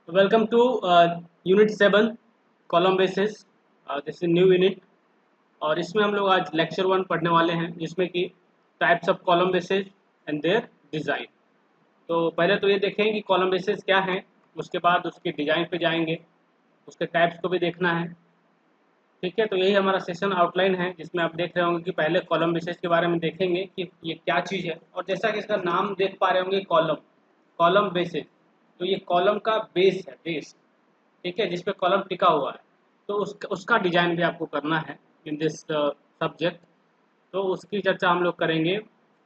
Welcome to Unit 7 column basis. This is new unit और इसमें हम लोग आज लेक्चर 1 पढ़ने वाले हैं जिसमें कि types of column bases and their design. तो पहले तो ये देखें कि कॉलम बेसिस क्या हैं, उसके बाद उसके डिज़ाइन पे जाएंगे, उसके टाइप्स को भी देखना है। ठीक है, तो यही हमारा सेशन आउटलाइन है जिसमें आप देख रहे होंगे कि पहले कॉलम बेसिस के बारे में देखेंगे कि ये क्या चीज़ है। और जैसा कि इसका नाम देख पा रहे होंगे, कॉलम कॉलम बेसिस, तो ये कॉलम का बेस है, बेस। ठीक है, जिस पे कॉलम टिका हुआ है, तो उसका डिजाइन भी आपको करना है इन दिस सब्जेक्ट। तो उसकी चर्चा हम लोग करेंगे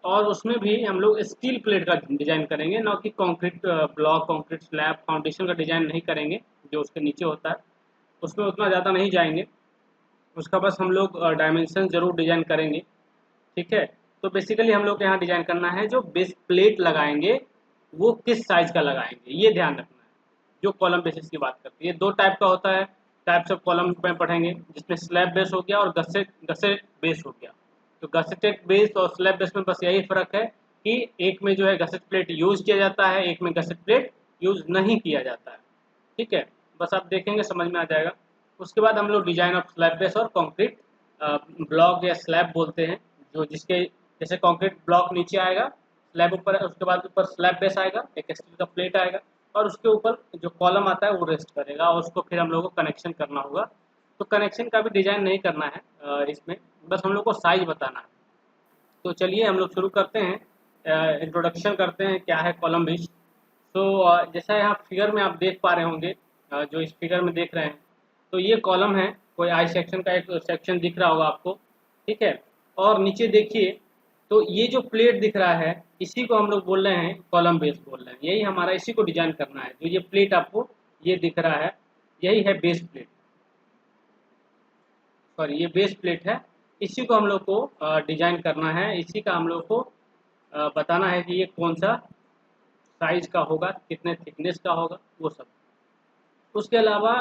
और उसमें भी हम लोग स्टील प्लेट का डिजाइन करेंगे, ना कि concrete block, concrete slab, foundation का डिजाइन नहीं करेंगे जो उसके नीचे होता है, उसमें उतना ज़्यादा नहीं जाएंगे। उसका बस हम लोग डायमेंशन जरूर डिजाइन करेंगे। ठीक है, तो बेसिकली हम लोग को यहाँ डिजाइन करना है जो बेस प्लेट लगाएंगे वो किस साइज का लगाएंगे, ये ध्यान रखना है। जो कॉलम बेसिस की बात करते हैं, ये दो टाइप का होता है। टाइप्स ऑफ कॉलम में पढ़ेंगे जिसमें स्लैब बेस हो गया और गसेट गसेट बेस हो गया। तो गसेटेड बेस और स्लैब बेस में बस यही फर्क है कि एक में जो है गसेट प्लेट यूज किया जाता है, एक में गसेट प्लेट यूज नहीं किया जाता है। ठीक है, बस आप देखेंगे समझ में आ जाएगा। उसके बाद हम लोग डिजाइन ऑफ स्लैब बेस और कंक्रीट ब्लॉक या स्लैब बोलते हैं, जो जिसके जैसे कंक्रीट ब्लॉक नीचे आएगा, स्लैब ऊपर, उसके बाद ऊपर स्लैब बेस आएगा, एक स्टील का प्लेट आएगा और उसके ऊपर जो कॉलम आता है वो रेस्ट करेगा और उसको फिर हम लोग को कनेक्शन करना होगा। तो कनेक्शन का भी डिजाइन नहीं करना है इसमें, बस हम लोग को साइज बताना है। तो चलिए हम लोग शुरू करते हैं, इंट्रोडक्शन करते हैं क्या है कॉलम बेस। तो जैसा यहाँ फिगर में आप देख पा रहे होंगे, जो इस फिगर में देख रहे हैं, तो ये कॉलम है। कोई आई सेक्शन का एक सेक्शन दिख रहा होगा आपको। ठीक है, और नीचे देखिए, तो ये जो प्लेट दिख रहा है इसी को हम लोग बोल रहे हैं कॉलम बेस बोल रहे हैं। यही हमारा, इसी को डिजाइन करना है। जो ये प्लेट आपको ये दिख रहा है, यही है बेस प्लेट, सॉरी ये बेस प्लेट है। इसी को हम लोग को डिजाइन करना है, इसी का हम लोग को बताना है कि ये कौन सा साइज का होगा, कितने थिकनेस का होगा, वो सब। उसके अलावा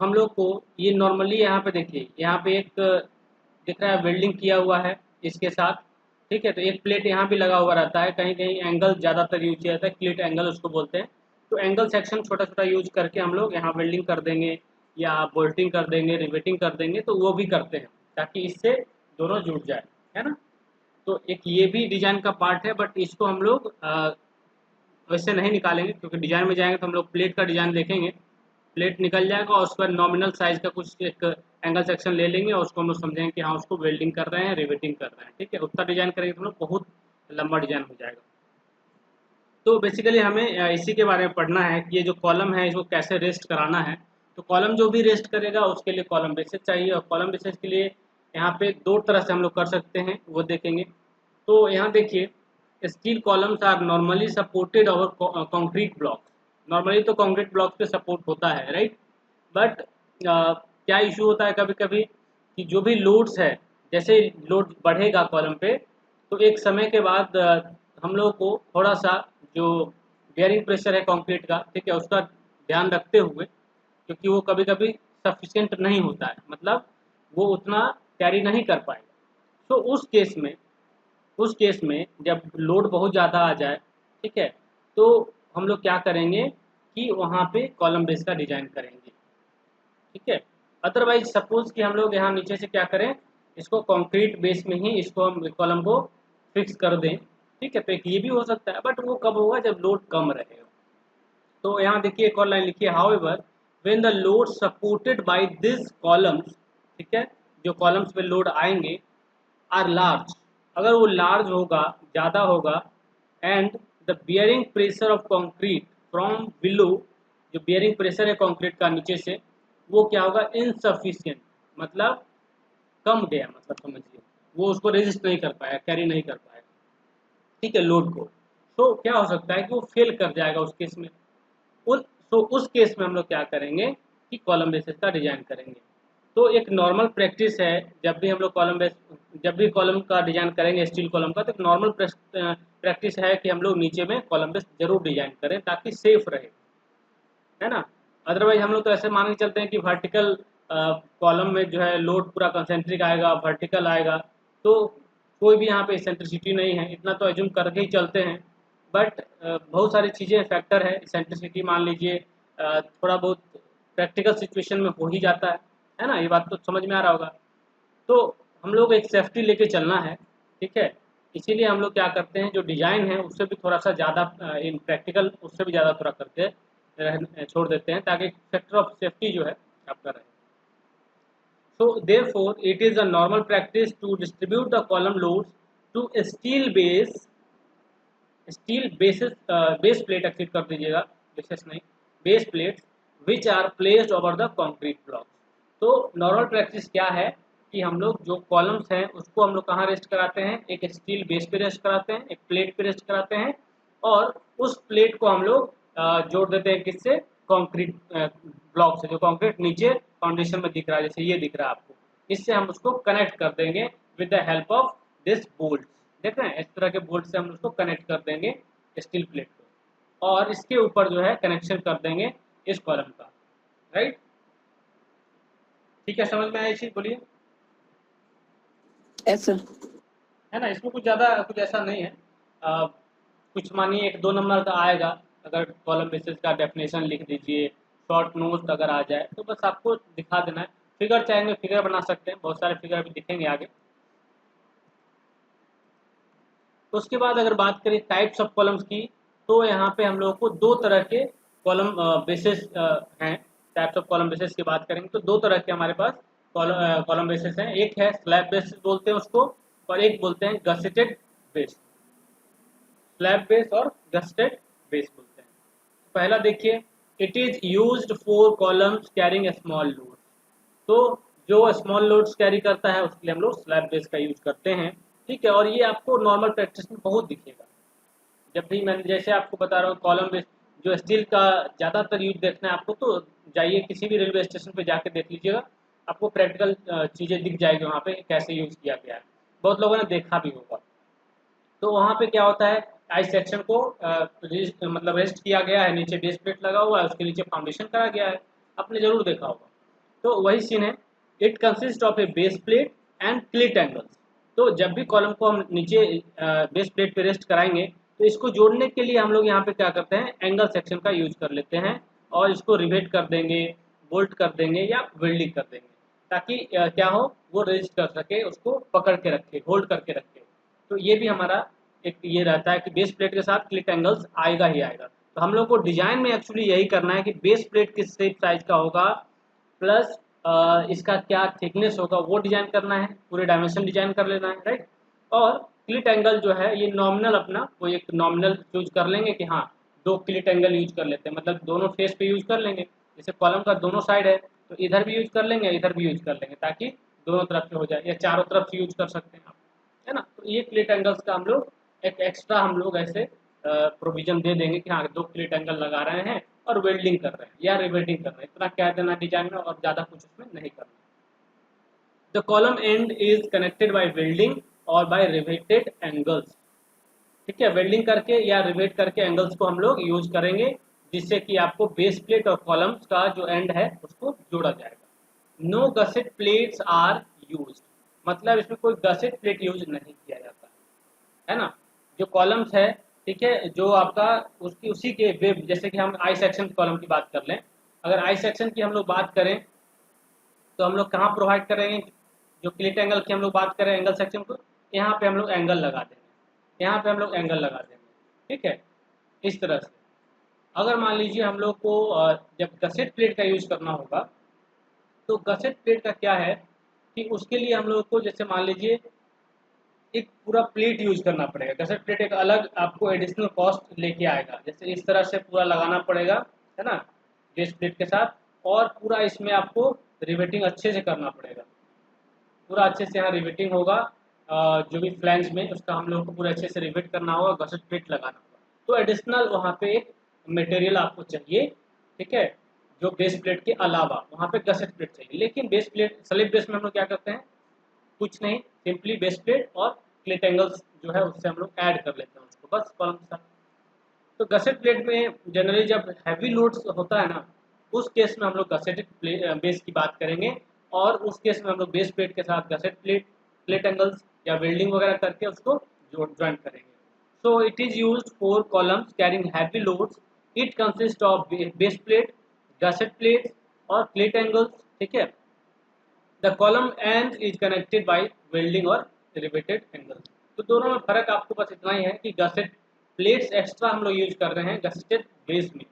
हम लोग को ये नॉर्मली यहाँ पे देखिए, यहाँ पे एक दिख रहा है वेल्डिंग किया हुआ है इसके साथ। ठीक है, तो एक प्लेट यहाँ भी लगा हुआ रहता है, कहीं कहीं एंगल ज़्यादातर यूज किया जाता है, क्लिट एंगल उसको बोलते हैं। तो एंगल सेक्शन छोटा छोटा यूज करके हम लोग यहाँ वेल्डिंग कर देंगे या बोल्टिंग कर देंगे, रिवेटिंग कर देंगे, तो वो भी करते हैं ताकि इससे दोनों जुड़ जाए, है ना। तो एक ये भी डिजाइन का पार्ट है, बट इसको हम लोग वैसे नहीं निकालेंगे क्योंकि डिजाइन में जाएंगे तो हम लोग प्लेट का डिजाइन देखेंगे। प्लेट निकल जाएगा और उसके बाद नॉमिनल साइज का कुछ एक एंगल सेक्शन ले लेंगे और उसको हम लोग समझेंगे कि हाँ उसको वेल्डिंग कर रहे हैं, रिवेटिंग कर रहे हैं। ठीक है, उतना डिजाइन करेंगे तो हम लोग बहुत लंबा डिजाइन हो जाएगा। तो बेसिकली हमें इसी के बारे में पढ़ना है कि ये जो कॉलम है इसको कैसे रेस्ट कराना है। तो कॉलम जो भी रेस्ट करेगा उसके लिए कॉलम बेसिस चाहिए, और कॉलम बेसिस के लिए यहाँ पे दो तरह से हम लोग कर सकते हैं, वो देखेंगे। तो यहाँ देखिए, steel columns are normally supported over concrete block. Normally तो कंक्रीट ब्लॉक पे सपोर्ट होता है, राइट। बट क्या इशू होता है कभी कभी कि जो भी लोड्स है, जैसे लोड बढ़ेगा कॉलम पे, तो एक समय के बाद हम लोग को थोड़ा सा जो बेयरिंग प्रेशर है कंक्रीट का, ठीक है, उसका ध्यान रखते हुए, क्योंकि वो कभी कभी सफिशिएंट नहीं होता है, मतलब वो उतना कैरी नहीं कर पाएगा। तो उस केस में जब लोड बहुत ज़्यादा आ जाए, ठीक है, तो हम लोग क्या करेंगे कि वहाँ पे कॉलम बेस का डिजाइन करेंगे। ठीक है, अदरवाइज सपोज कि हम लोग यहाँ नीचे से क्या करें, इसको कंक्रीट बेस में ही इसको हम कॉलम को फिक्स कर दें। ठीक है, तो एक ये भी हो सकता है, बट वो कब होगा जब लोड कम रहेगा। तो यहाँ देखिए एक और लाइन लिखिए, however when the load supported by this columns, ठीक है, जो कॉलम्स पे लोड आएंगे, आर लार्ज, अगर वो लार्ज होगा, ज़्यादा होगा, and the bearing pressure of concrete from below, जो बियरिंग प्रेशर है कंक्रीट का नीचे से, वो क्या होगा, इनसफिशियंट, मतलब कम गया, मतलब समझिए वो उसको रेजिस्ट नहीं कर पाया, कैरी नहीं कर पाया, ठीक है, लोड को। तो क्या हो सकता है कि वो फेल कर जाएगा उस केस में। उस तो उस केस में हम लोग क्या करेंगे कि कॉलम बेसिस का डिजाइन करेंगे। तो एक नॉर्मल प्रैक्टिस है, जब भी हम लोग जब भी कॉलम का डिजाइन करेंगे स्टील कॉलम का, तो एक नॉर्मल प्रैक्टिस है कि हम लोग नीचे में कॉलम बेस जरूर डिजाइन करें ताकि सेफ रहे, है ना। अदरवाइज हम लोग तो ऐसे मान के चलते हैं कि वर्टिकल कॉलम में जो है लोड पूरा कंसेंट्रिक आएगा, वर्टिकल आएगा, तो कोई भी यहाँ पे सेंट्रिसिटी नहीं है, इतना तो एज्यूम करके ही चलते हैं। बट बहुत सारी चीज़ें फैक्टर है, सेंट्रिसिटी मान लीजिए, थोड़ा बहुत प्रैक्टिकल सिचुएशन में हो ही जाता है ना, ये बात तो समझ में आ रहा होगा। तो हम लोग एक सेफ्टी लेके चलना है, ठीक है। इसीलिए हम लोग क्या करते हैं, जो डिज़ाइन है उससे भी थोड़ा सा ज़्यादा इन प्रैक्टिकल उससे भी ज़्यादा थोड़ा करके छोड़ देते हैं, ताकि फैक्टर ऑफ सेफ्टी जो है आपका रहे। So therefore, it is a normal practice to distribute the column loads to steel bases base plate accept कर दीजिएगा, बेसेस नहीं, base plates which are placed over the concrete block. तो normal practice क्या है कि हम लोग जो कॉलम्स हैं उसको हम लोग कहाँ रेस्ट कराते हैं, एक स्टील बेस पे रेस्ट कराते हैं, एक प्लेट पे रेस्ट कराते हैं, और उस प्लेट को हम लोग जोड़ देते हैं किससे, कंक्रीट ब्लॉक से, जो कंक्रीट नीचे फाउंडेशन में दिख रहा है, जैसे ये दिख रहा है आपको, इससे हम उसको कनेक्ट कर देंगे with the help of this bolt. देख रहे हैं, इस तरह के बोल्ट से हम उसको कनेक्ट कर देंगे स्टील प्लेट को, और इसके ऊपर जो है कनेक्शन कर देंगे इस कॉलम का। राइट, ठीक है, समझ में आया चीज, बोलिए। Yes sir. है ना, इसमें कुछ ज़्यादा कुछ ऐसा नहीं है। कुछ मानिए 1-2 नंबर का आएगा, अगर कॉलम बेसिस का डेफिनेशन लिख दीजिए, शॉर्ट नोट अगर आ जाए तो बस आपको दिखा देना है। फिगर चाहेंगे फिगर बना सकते हैं, बहुत सारे फिगर भी दिखेंगे आगे। तो उसके बाद अगर बात करें टाइप्स ऑफ कॉलम्स की, तो यहाँ पे हम लोगों को 2 तरह के कॉलम बेसिस हैं। टाइप्स ऑफ कॉलम बेसिस की बात करेंगे तो 2 तरह के हमारे पास कॉलम बेसिस हैं। एक है स्लैब बेसिस बोलते हैं उसको, और एक बोलते हैं गसेटेड बेस। स्लैब बेस और गसेटेड बेस बोलते हैं। पहला देखिए, it is used for columns carrying a small load. तो जो स्मॉल लोड्स कैरी करता है उसके लिए हम लोग स्लैब बेस का यूज करते हैं, ठीक है। और ये आपको नॉर्मल प्रैक्टिस में बहुत दिखेगा। जब भी मैं जैसे आपको बता रहा हूँ कॉलम बेस, जो स्टील का ज़्यादातर यूज देखना है आपको, तो जाइए किसी भी रेलवे स्टेशन पे जाके देख लीजिएगा, आपको प्रैक्टिकल चीज़ें दिख जाएगी वहाँ पे कैसे यूज किया गया है। बहुत लोगों ने देखा भी होगा। तो वहाँ पे क्या होता है, आई सेक्शन को मतलब रेस्ट किया गया है, नीचे बेस प्लेट लगा हुआ है, उसके नीचे फाउंडेशन करा गया है, आपने जरूर देखा होगा। तो वही सीन है। It consist of a base plate and cleat angles. तो जब भी कॉलम को हम नीचे बेस प्लेट पे रेस्ट कराएंगे, तो इसको जोड़ने के लिए हम लोग यहाँ पे क्या करते हैं, एंगल सेक्शन का यूज कर लेते हैं, और इसको रिवेट कर देंगे, बोल्ट कर देंगे या वेल्डिंग कर देंगे, ताकि क्या हो, वो रेस्ट कर सके, उसको पकड़ के रखे, होल्ड करके रखे। तो ये भी हमारा एक ये रहता है कि बेस प्लेट के साथ क्लिट एंगल्स आएगा ही आएगा। तो हम लोग को डिजाइन में एक्चुअली यही करना है कि बेस प्लेट किस शेप साइज का होगा, प्लस इसका क्या थिकनेस होगा, वो डिजाइन करना है, पूरे डायमेंशन डिजाइन कर लेना है। राइट, और क्लिट एंगल जो है ये नॉमिनल, अपना वो एक नॉमिनल यूज कर लेंगे कि हाँ 2 क्लिट एंगल यूज कर लेते हैं, मतलब दोनों फेस पे यूज कर लेंगे। जैसे कॉलम का दोनों साइड है तो इधर भी यूज कर लेंगे, इधर भी यूज कर लेंगे, ताकि दोनों तरफ से हो जाए, या चारों तरफ से यूज कर सकते हैं आप, है ना। तो ये क्लिट एंगल्स का हम लोग एक एक्स्ट्रा हम लोग ऐसे प्रोविजन दे देंगे कि हाँ 2 क्लिट एंगल लगा रहे हैं और वेल्डिंग कर रहे हैं या रिवेटिंग कर रहे हैं, इतना कह देना डिजाइन में, और ज़्यादा कुछ उसमें नहीं करना। The column and is connected by welding और बाय रिवेटेड एंगल्स, ठीक है। वेल्डिंग करके या रिवेट करके एंगल्स को हम लोग यूज करेंगे, जिससे कि आपको बेस प्लेट और कॉलम्स का जो एंड है उसको जोड़ा जाएगा। No gusset plates are used, मतलब इसमें कोई गसेट प्लेट यूज नहीं किया जाता है ना। जो कॉलम्स है, ठीक है, जो आपका उसकी उसी के वेब, जैसे कि हम आई सेक्शन कॉलम की बात कर लें, अगर आई सेक्शन की हम लोग बात करें तो हम लोग कहाँ प्रोवाइड करेंगे, जो क्लिट एंगल की हम लोग बात करें एंगल सेक्शन को, यहाँ पे हम लोग एंगल लगा देंगे, यहाँ पे हम लोग एंगल लगा देंगे, ठीक है, इस तरह से। अगर मान लीजिए हम लोग को जब गसेट प्लेट का यूज करना होगा, तो गसेट प्लेट का क्या है कि उसके लिए हम लोग को, जैसे मान लीजिए एक पूरा प्लेट यूज करना पड़ेगा, गसेट प्लेट एक अलग आपको एडिशनल कॉस्ट लेके आएगा, जैसे इस तरह से पूरा लगाना पड़ेगा, है ना, बेस प्लेट के साथ, और पूरा इसमें आपको रिवेटिंग अच्छे से करना पड़ेगा, पूरा अच्छे से यहाँ रिवेटिंग होगा, जो भी फ्लैंक्स में उसका हम लोग को पूरा अच्छे से रिवेट करना होगा, गसेट प्लेट लगाना होगा। तो एडिशनल वहाँ पे एक मटेरियल आपको चाहिए, ठीक है, जो बेस प्लेट के अलावा वहाँ पे गसेट प्लेट चाहिए। लेकिन बेस प्लेट स्लिप बेस में हम लोग क्या करते हैं, कुछ नहीं, सिंपली बेस प्लेट और क्लिट एंगल्स जो है उससे हम लोग ऐड कर लेते हैं उसको, बस कॉलम के साथ। तो गसेट प्लेट में जनरली जब हैवी लोड्स होता है ना, उस केस में हम लोग गसेटेड बेस की बात करेंगे, और उस केस में हम लोग बेस प्लेट के साथ गसेट प्लेट, प्लेट एंगल्स या वेल्डिंग वगैरह करके उसको ज्वाइन करेंगे। So it is used for columns carrying heavy loads. It consist of base plate gusset plates और प्लेट एंगल्स, ठीक है। The column and is connected by welding और riveted angle. तो दोनों में फर्क आपको बस इतना ही है कि गसेट प्लेट्स एक्स्ट्रा हम लोग यूज कर रहे हैं गसेटेड बेस में,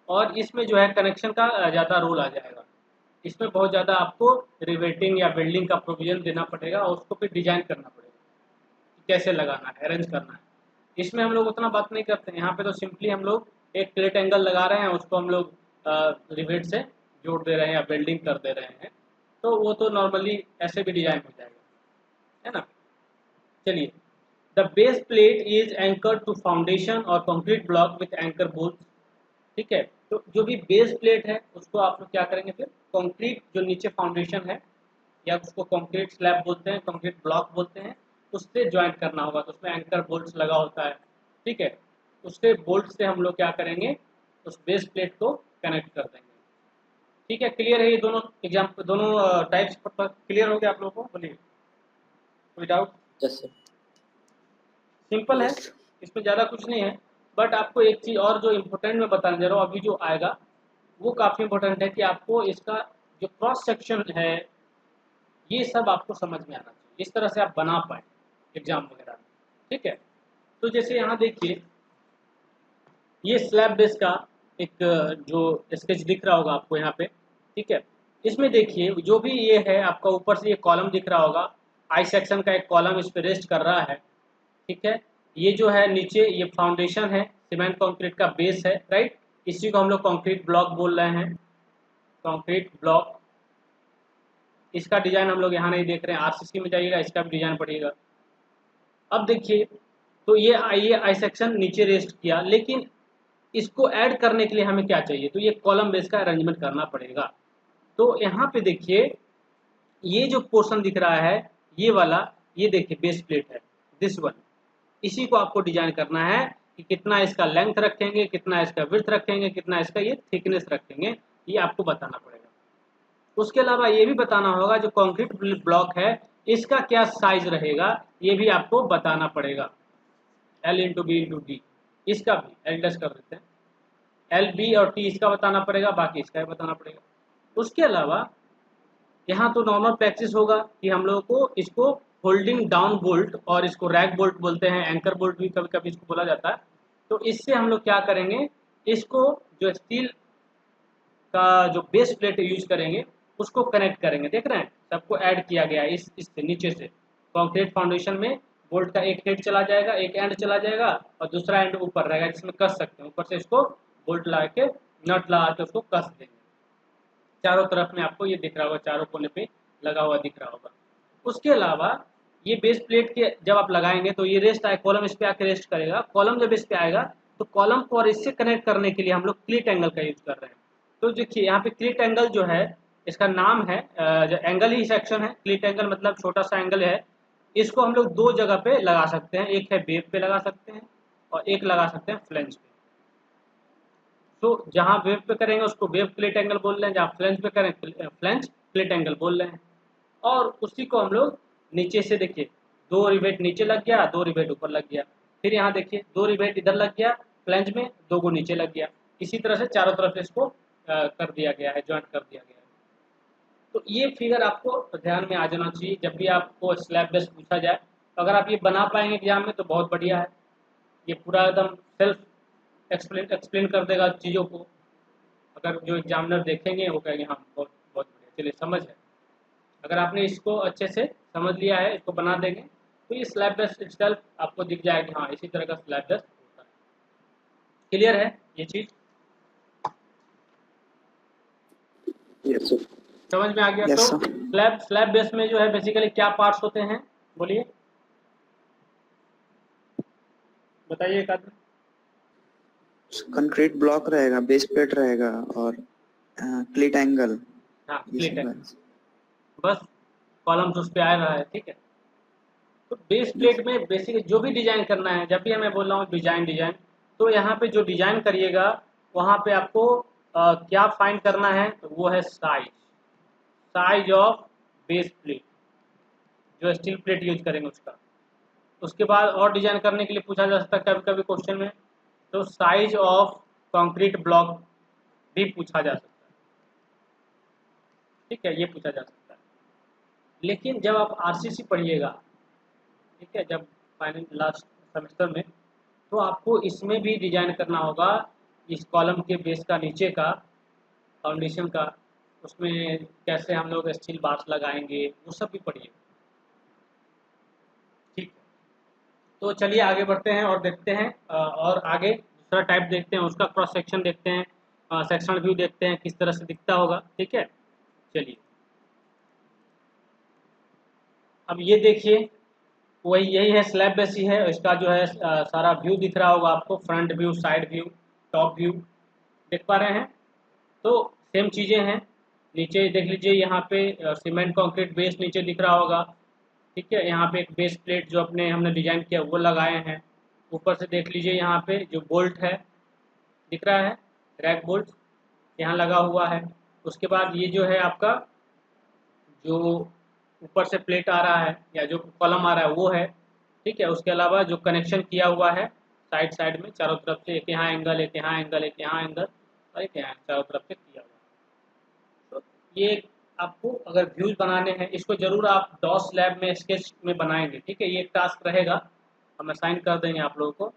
और इसमें जो है कनेक्शन का ज़्यादा रोल आ जाएगा। इसमें बहुत ज़्यादा आपको रिवेटिंग या वेल्डिंग का प्रोविजन देना पड़ेगा और उसको फिर डिजाइन करना पड़ेगा कि कैसे लगाना है, अरेंज करना है। इसमें हम लोग उतना बात नहीं करते हैं, यहाँ पे तो सिंपली हम लोग एक प्लेट एंगल लगा रहे हैं, उसको हम लोग रिवेट से जोड़ दे रहे हैं या वेल्डिंग कर दे रहे हैं, तो वो तो नॉर्मली ऐसे भी डिजाइन हो जाएगा, है ना। चलिए, the base plate is anchor to foundation और concrete block with anchor bolt, ठीक है। तो जो भी बेस प्लेट है उसको आप लोग क्या करेंगे, फिर कंक्रीट जो नीचे फाउंडेशन है या उसको कंक्रीट स्लैब बोलते हैं, कंक्रीट ब्लॉक बोलते हैं, उससे ज्वाइंट करना होगा। तो उसमें एंकर बोल्ट्स लगा होता है, ठीक है। उसके बोल्ट से हम लोग क्या करेंगे, उस बेस प्लेट को कनेक्ट कर देंगे, ठीक है। क्लियर है ये दोनों एग्जाम्पल, दोनों टाइप्स क्लियर हो गया आप लोगों को? बोलिए, कोई डाउट? Yes sir. सिंपल है, इसमें ज़्यादा कुछ नहीं है। बट आपको एक चीज़ और जो इम्पोर्टेंट मैं बताने जा रहा हूँ अभी जो आएगा, वो काफ़ी इम्पोर्टेंट है कि आपको इसका जो क्रॉस सेक्शन है ये सब आपको समझ में आना चाहिए, इस तरह से आप बना पाए एग्जाम वगैरह में, ठीक है। तो जैसे यहाँ देखिए, ये स्लैब बेस का एक जो स्केच दिख रहा होगा आपको यहाँ पे, ठीक है। इसमें देखिए जो भी ये है आपका, ऊपर से ये कॉलम दिख रहा होगा, आई सेक्शन का एक कॉलम इस पे रेस्ट कर रहा है, ठीक है। ये जो है नीचे ये फाउंडेशन है, सीमेंट कंक्रीट का बेस है, राइट। इसी को हम लोग कंक्रीट ब्लॉक बोल रहे हैं, कंक्रीट ब्लॉक। इसका डिजाइन हम लोग यहाँ नहीं देख रहे हैं, आरसीसी में जाइएगा इसका भी डिजाइन पड़ेगा। अब देखिए, तो ये आई सेक्शन नीचे रेस्ट किया, लेकिन इसको ऐड करने के लिए हमें क्या चाहिए, तो ये कॉलम बेस का अरेंजमेंट करना पड़ेगा। तो यहाँ पे देखिए, ये जो पोर्शन दिख रहा है ये वाला, ये देखिए बेस प्लेट है, दिस वन। इसी को आपको डिजाइन करना है कि कितना इसका लेंथ रखेंगे, कितना इसका विड्थ रखेंगे, कितना इसका ये थिकनेस रखेंगे, ये आपको बताना पड़ेगा। उसके अलावा ये भी बताना होगा जो कंक्रीट ब्लॉक है इसका क्या साइज रहेगा, ये भी आपको बताना पड़ेगा। L into B into D, इसका भी एडजस्ट कर देते हैं, एल बी और टी इसका बताना पड़ेगा, बाकी इसका भी बताना पड़ेगा। उसके अलावा यहाँ तो नॉर्मल प्रैक्टिस होगा कि हम लोगों को इसको होल्डिंग डाउन बोल्ट, और इसको रैक बोल्ट बोलते हैं, एंकर बोल्ट भी कभी कभी इसको बोला जाता है। तो इससे हम लोग क्या करेंगे, इसको जो स्टील का जो बेस प्लेट यूज करेंगे उसको कनेक्ट करेंगे। देख रहे हैं सबको ऐड किया गया है इससे नीचे से कंक्रीट फाउंडेशन में। बोल्ट का एक हेड चला जाएगा, एक एंड चला जाएगा और दूसरा एंड ऊपर रहेगा जिसमें कस सकते हैं, ऊपर से इसको बोल्ट लगा के नट लगा के उसको कस देंगे। चारों तरफ में आपको ये दिख रहा होगा, चारों कोने पे लगा हुआ दिख रहा होगा। उसके अलावा ये बेस प्लेट के जब आप लगाएंगे तो ये रेस्ट आए, कॉलम इस पे आके रेस्ट करेगा। कॉलम जब इस पे आएगा तो कॉलम को और इससे कनेक्ट करने के लिए हम लोग क्लीट एंगल का यूज कर रहे हैं। तो देखिए यहाँ पे क्लीट एंगल जो है, इसका नाम है जो एंगल ही सेक्शन है। क्लीट एंगल मतलब छोटा सा एंगल है। इसको हम लोग दो जगह पे लगा सकते हैं, एक है वेब पे लगा सकते हैं और एक लगा सकते हैं फ्लेंज पे। तो जहाँ वेब पे करेंगे उसको वेब प्लेट एंगल बोल रहे हैं, जहाँ फ्लेंज पे करें फ्लेंज प्लेट एंगल बोल रहे हैं। और उसी को हम लोग नीचे से देखिए, दो रिवेट नीचे लग गया, दो रिवेट ऊपर लग गया, फिर यहाँ देखिए दो रिवेट इधर लग गया फ्लेंज में, दो को नीचे लग गया। इसी तरह से चारों तरफ से इसको कर दिया गया है, ज्वाइंट कर दिया गया है। तो ये फिगर आपको ध्यान में आ जाना चाहिए जब भी आपको स्लैब बेस पूछा जाए। तो अगर आप ये बना पाएंगे एग्जाम में तो बहुत बढ़िया है, ये पूरा एकदम सेल्फ एक्सप्लेन कर देगा चीज़ों को। अगर जो एग्जामिनर देखेंगे वो कहेंगे हाँ बहुत बहुत बढ़िया, चलिए समझ है। अगर आपने इसको अच्छे से समझ लिया है, इसको बना देंगे तो ये स्लैब बेस सेल्फ आपको दिख जाएगा, हाँ इसी तरह का स्लैब बेस होता है। क्लियर है ये चीज़? Yes sir. समझ में आ गया? यस तो सर। स्लैब बेस में जो है बेसिकली क्या पार्ट्स होते हैं, बोलिए बताइए एक आदमी। कंक्रीट ब्लॉक रहेगा, बेस प्लेट रहेगा और क्लीट एंगल। हाँ क्लीट एंगल, बस कॉलम्स उस पर आ रहा है, ठीक है। तो बेस प्लेट में बेसिकली जो भी डिजाइन करना है, जब भी मैं बोल रहा हूँ डिजाइन डिजाइन, तो यहाँ पे जो डिजाइन करिएगा वहाँ पे आपको क्या फाइंड करना है, तो वो है size, size of base plate, जो स्टील प्लेट यूज करेंगे उसका। उसके बाद और डिजाइन करने के लिए पूछा जा सकता है कभी कभी क्वेश्चन में, तो साइज ऑफ कंक्रीट ब्लॉक भी पूछा जा सकता है। ठीक है, ये पूछा जा सकता है। लेकिन जब आप आरसीसी पढ़िएगा, ठीक है, जब फाइनल लास्ट सेमेस्टर में, तो आपको इसमें भी डिजाइन करना होगा, इस कॉलम के बेस का नीचे का फाउंडेशन का, उसमें कैसे हम लोग स्टील बार्स लगाएंगे, वो सब भी पढ़िए। ठीक है, तो चलिए आगे बढ़ते हैं और देखते हैं और आगे दूसरा टाइप देखते हैं, उसका क्रॉस सेक्शन देखते हैं, सेक्शनल व्यू देखते हैं किस तरह से दिखता होगा। ठीक है, चलिए अब ये देखिए, वही यही है, स्लैब बेस ही है, इसका जो है सारा व्यू दिख रहा होगा आपको, front view, side view, top view, देख पा रहे हैं। तो सेम चीज़ें हैं, नीचे देख लीजिए, यहाँ पे सीमेंट कंक्रीट बेस नीचे दिख रहा होगा। ठीक है, यहाँ पे एक बेस प्लेट जो अपने हमने डिजाइन किया वो लगाए हैं। ऊपर से देख लीजिए, यहाँ पे जो बोल्ट है दिख रहा है, रैक बोल्ट यहाँ लगा हुआ है। उसके बाद ये जो है आपका, जो ऊपर से प्लेट आ रहा है या जो कॉलम आ रहा है वो है। ठीक है, उसके अलावा जो कनेक्शन किया हुआ है साइड साइड में चारों तरफ से, एक यहाँ एंगल, एक यहाँ एंगल, एक यहाँ एंगल, और एक यहाँ चारों तरफ से किया हुआ है। तो ये आपको अगर व्यूज बनाने हैं, इसको जरूर आप डॉस लैब में स्केच में बनाएंगे। ठीक है, ये एक टास्क रहेगा, हम असाइन कर देंगे आप लोगों को।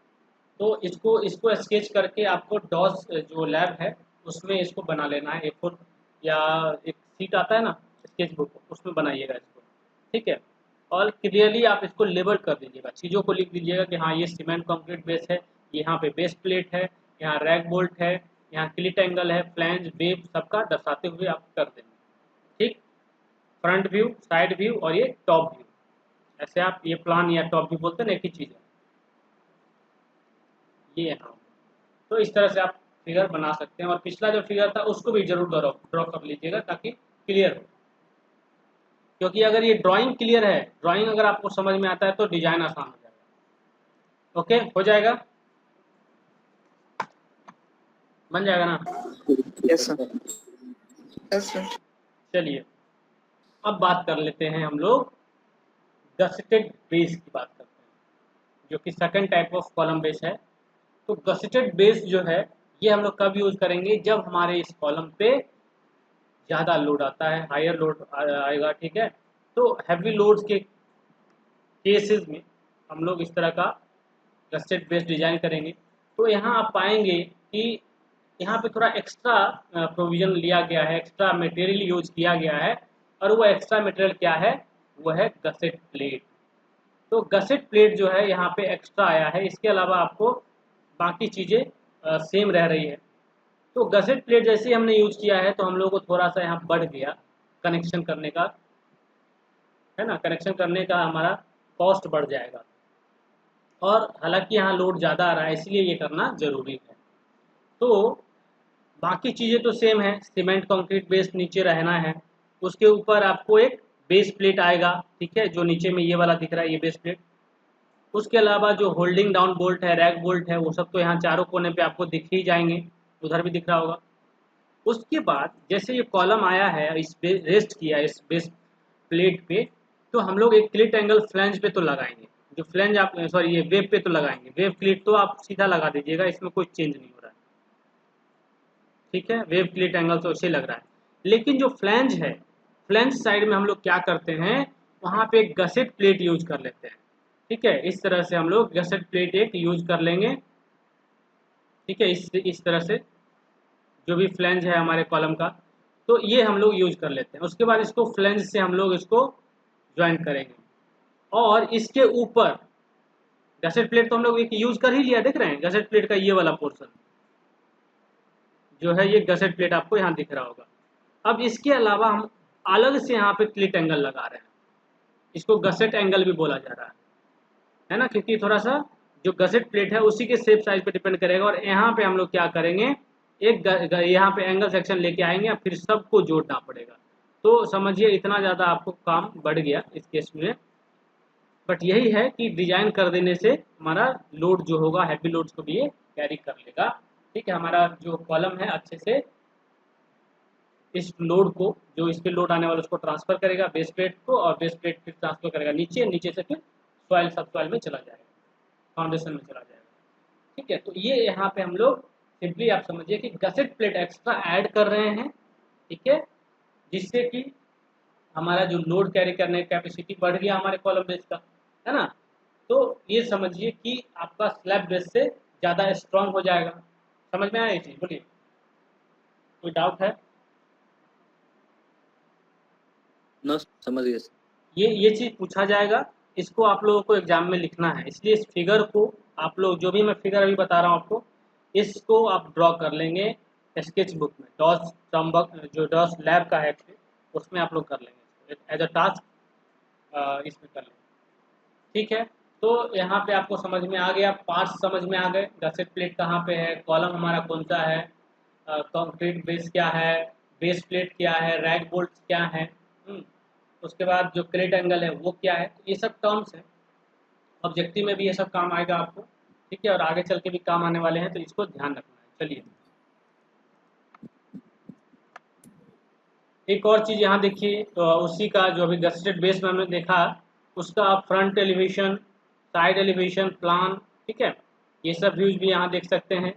तो इसको इसको स्केच करके आपको डॉस जो लैब है उसमें इसको बना लेना है, A4 या एक सीट आता है ना स्केच बुक, उसमें बनाइएगा इसको। ठीक है, और क्लियरली आप इसको लेबल कर दीजिएगा, चीज़ों को लिख दीजिएगा कि हाँ ये सीमेंट कंक्रीट बेस है, यहाँ पे बेस प्लेट है, यहाँ रैक बोल्ट है, यहाँ क्लिट एंगल है, फ्लैंज, वेब, सबका दर्शाते हुए आप कर देंगे। ठीक, फ्रंट व्यू, साइड व्यू और ये टॉप व्यू, ऐसे आप ये प्लान या टॉप व्यू बोलते हैं ना, एक ही चीज़ है ये यहाँ। तो इस तरह से आप फिगर बना सकते हैं, और पिछला जो फिगर था उसको भी जरूर ड्रॉ कर लीजिएगा ताकि क्लियर हो। क्योंकि अगर ये ड्राइंग क्लियर है, ड्राइंग अगर आपको समझ में आता है तो डिजाइन आसान हो जाएगा। ओके, हो जाएगा, बन जाएगा ना। Yes sir. Yes sir. चलिए अब बात कर लेते हैं हम लोग गसेटेड बेस की बात करते हैं, जो कि second type of column base है। तो गसेटेड बेस जो है ये हम लोग कब यूज करेंगे, जब हमारे इस कॉलम पे ज़्यादा लोड आता है, हायर लोड आएगा। ठीक है, तो हैवी लोड्स के केसेस में हम लोग इस तरह का गसेट बेस्ड डिजाइन करेंगे। तो यहाँ आप पाएंगे कि यहाँ पे थोड़ा एक्स्ट्रा प्रोविजन लिया गया है, एक्स्ट्रा मटेरियल यूज किया गया है, और वो एक्स्ट्रा मटेरियल क्या है, वो है गसेट प्लेट। तो गसेट प्लेट जो है यहाँ पे एक्स्ट्रा आया है, इसके अलावा आपको बाकी चीज़ें सेम रह रही है। तो गसेट प्लेट जैसे ही हमने यूज किया है तो हम लोग को थोड़ा सा यहाँ बढ़ गया कनेक्शन करने का, है ना, कनेक्शन करने का हमारा कॉस्ट बढ़ जाएगा। और हालांकि यहाँ लोड ज़्यादा आ रहा है इसलिए ये करना ज़रूरी है। तो बाकी चीज़ें तो सेम है, सीमेंट कंक्रीट बेस नीचे रहना है, उसके ऊपर आपको एक बेस प्लेट आएगा। ठीक है, जो नीचे में ये वाला दिख रहा है ये बेस प्लेट। उसके अलावा जो होल्डिंग डाउन बोल्ट है, रैक बोल्ट है, वो सब तो यहाँ चारों कोने पे आपको दिख ही जाएंगे, उधर भी दिख रहा होगा। उसके बाद जैसे ये कॉलम आया है, इस पे रेस्ट किया इस बेस प्लेट पे, तो हम लोग एक क्लिट एंगल फ्लैंज पे तो लगाएंगे, जो फ्लैंज आप सॉरी ये वेब पे तो लगाएंगे, वेब क्लिट तो आप सीधा लगा दीजिएगा, इसमें कोई चेंज नहीं हो रहा है। ठीक है, वेब क्लिट एंगल तो अच्छे लग रहा है। लेकिन जो फ्लैंज है, फ्लैंज साइड में हम लोग क्या करते हैं, वहाँ पे एक गसेट प्लेट यूज कर लेते हैं। ठीक है, इस तरह से हम लोग गसेट प्लेट एक यूज कर लेंगे। ठीक है, इस तरह से जो भी फ्लैंज है हमारे कॉलम का, तो ये हम लोग यूज कर लेते हैं। उसके बाद इसको फ्लैंज से हम लोग इसको ज्वाइन करेंगे, और इसके ऊपर गसेट प्लेट तो हम लोग एक यूज कर ही लिया, देख रहे हैं गसेट प्लेट का ये वाला पोर्शन जो है, ये गसेट प्लेट आपको यहाँ दिख रहा होगा। अब इसके अलावा हम अलग से यहाँ पे क्लिट एंगल लगा रहे हैं, इसको गसेट एंगल भी बोला जा रहा है ना, क्योंकि थोड़ा सा जो गसेट प्लेट है उसी के शेप साइज पे डिपेंड करेगा। और यहाँ पे हम लोग क्या करेंगे, एक यहाँ पे एंगल सेक्शन लेके आएंगे, फिर सबको जोड़ना पड़ेगा। तो समझिए इतना ज़्यादा आपको काम बढ़ गया इस केस में। बट यही है कि डिजाइन कर देने से हमारा लोड जो होगा, हैवी लोड्स को भी ये कैरी कर लेगा। ठीक है, हमारा जो कॉलम है अच्छे से इस लोड को, जो इस पे लोड आने वाला उसको ट्रांसफर करेगा बेस प्लेट को, और बेस प्लेट फिर ट्रांसफर करेगा नीचे, नीचे से फिर सॉइल सब सॉइल में चला जाएगा, फाउंडेशन में चला जाएगा। ठीक है, तो ये यहाँ पे हम लोग सिंपली आप समझिए कि गसेट प्लेट एक्स्ट्रा ऐड कर रहे हैं। ठीक है, जिससे कि हमारा जो लोड कैरी करने की कैपेसिटी बढ़ गया हमारे कॉलम बेस का, है ना। तो ये समझिए कि आपका स्लैब बेस से ज़्यादा स्ट्रांग हो जाएगा। समझ में आया ये चीज़? बोलिए, कोई डाउट है? नो, समझ गए। ये चीज़ पूछा जाएगा, इसको आप लोगों को एग्जाम में लिखना है, इसलिए इस फिगर को आप लोग, जो भी मैं फिगर अभी बता रहा हूँ आपको, इसको आप ड्रॉ कर लेंगे स्केच बुक में, डॉस टर्मबक जो डॉस लैब का है उसमें आप लोग कर लेंगे एज अ टास्क, इसमें कर लेंगे। ठीक है, तो यहाँ पे आपको समझ में आ गया, पार्ट्स समझ में आ गए, गसेट प्लेट कहाँ पे है, कॉलम हमारा कौन सा है, कंक्रीट बेस क्या है, बेस प्लेट क्या है, रैक बोल्ट क्या है, उसके बाद जो क्रेट एंगल है वो क्या है। तो ये सब टर्म्स हैं, ऑब्जेक्टिव में भी ये सब काम आएगा आपको, ठीक है, और आगे चल के भी काम आने वाले हैं, तो इसको ध्यान रखना है। चलिए एक और चीज़ यहाँ देखिए, तो उसी का जो अभी गसेटेड बेस में हमने देखा, उसका आप front elevation, side elevation plan, ठीक है, ये सब व्यूज भी यहाँ देख सकते हैं।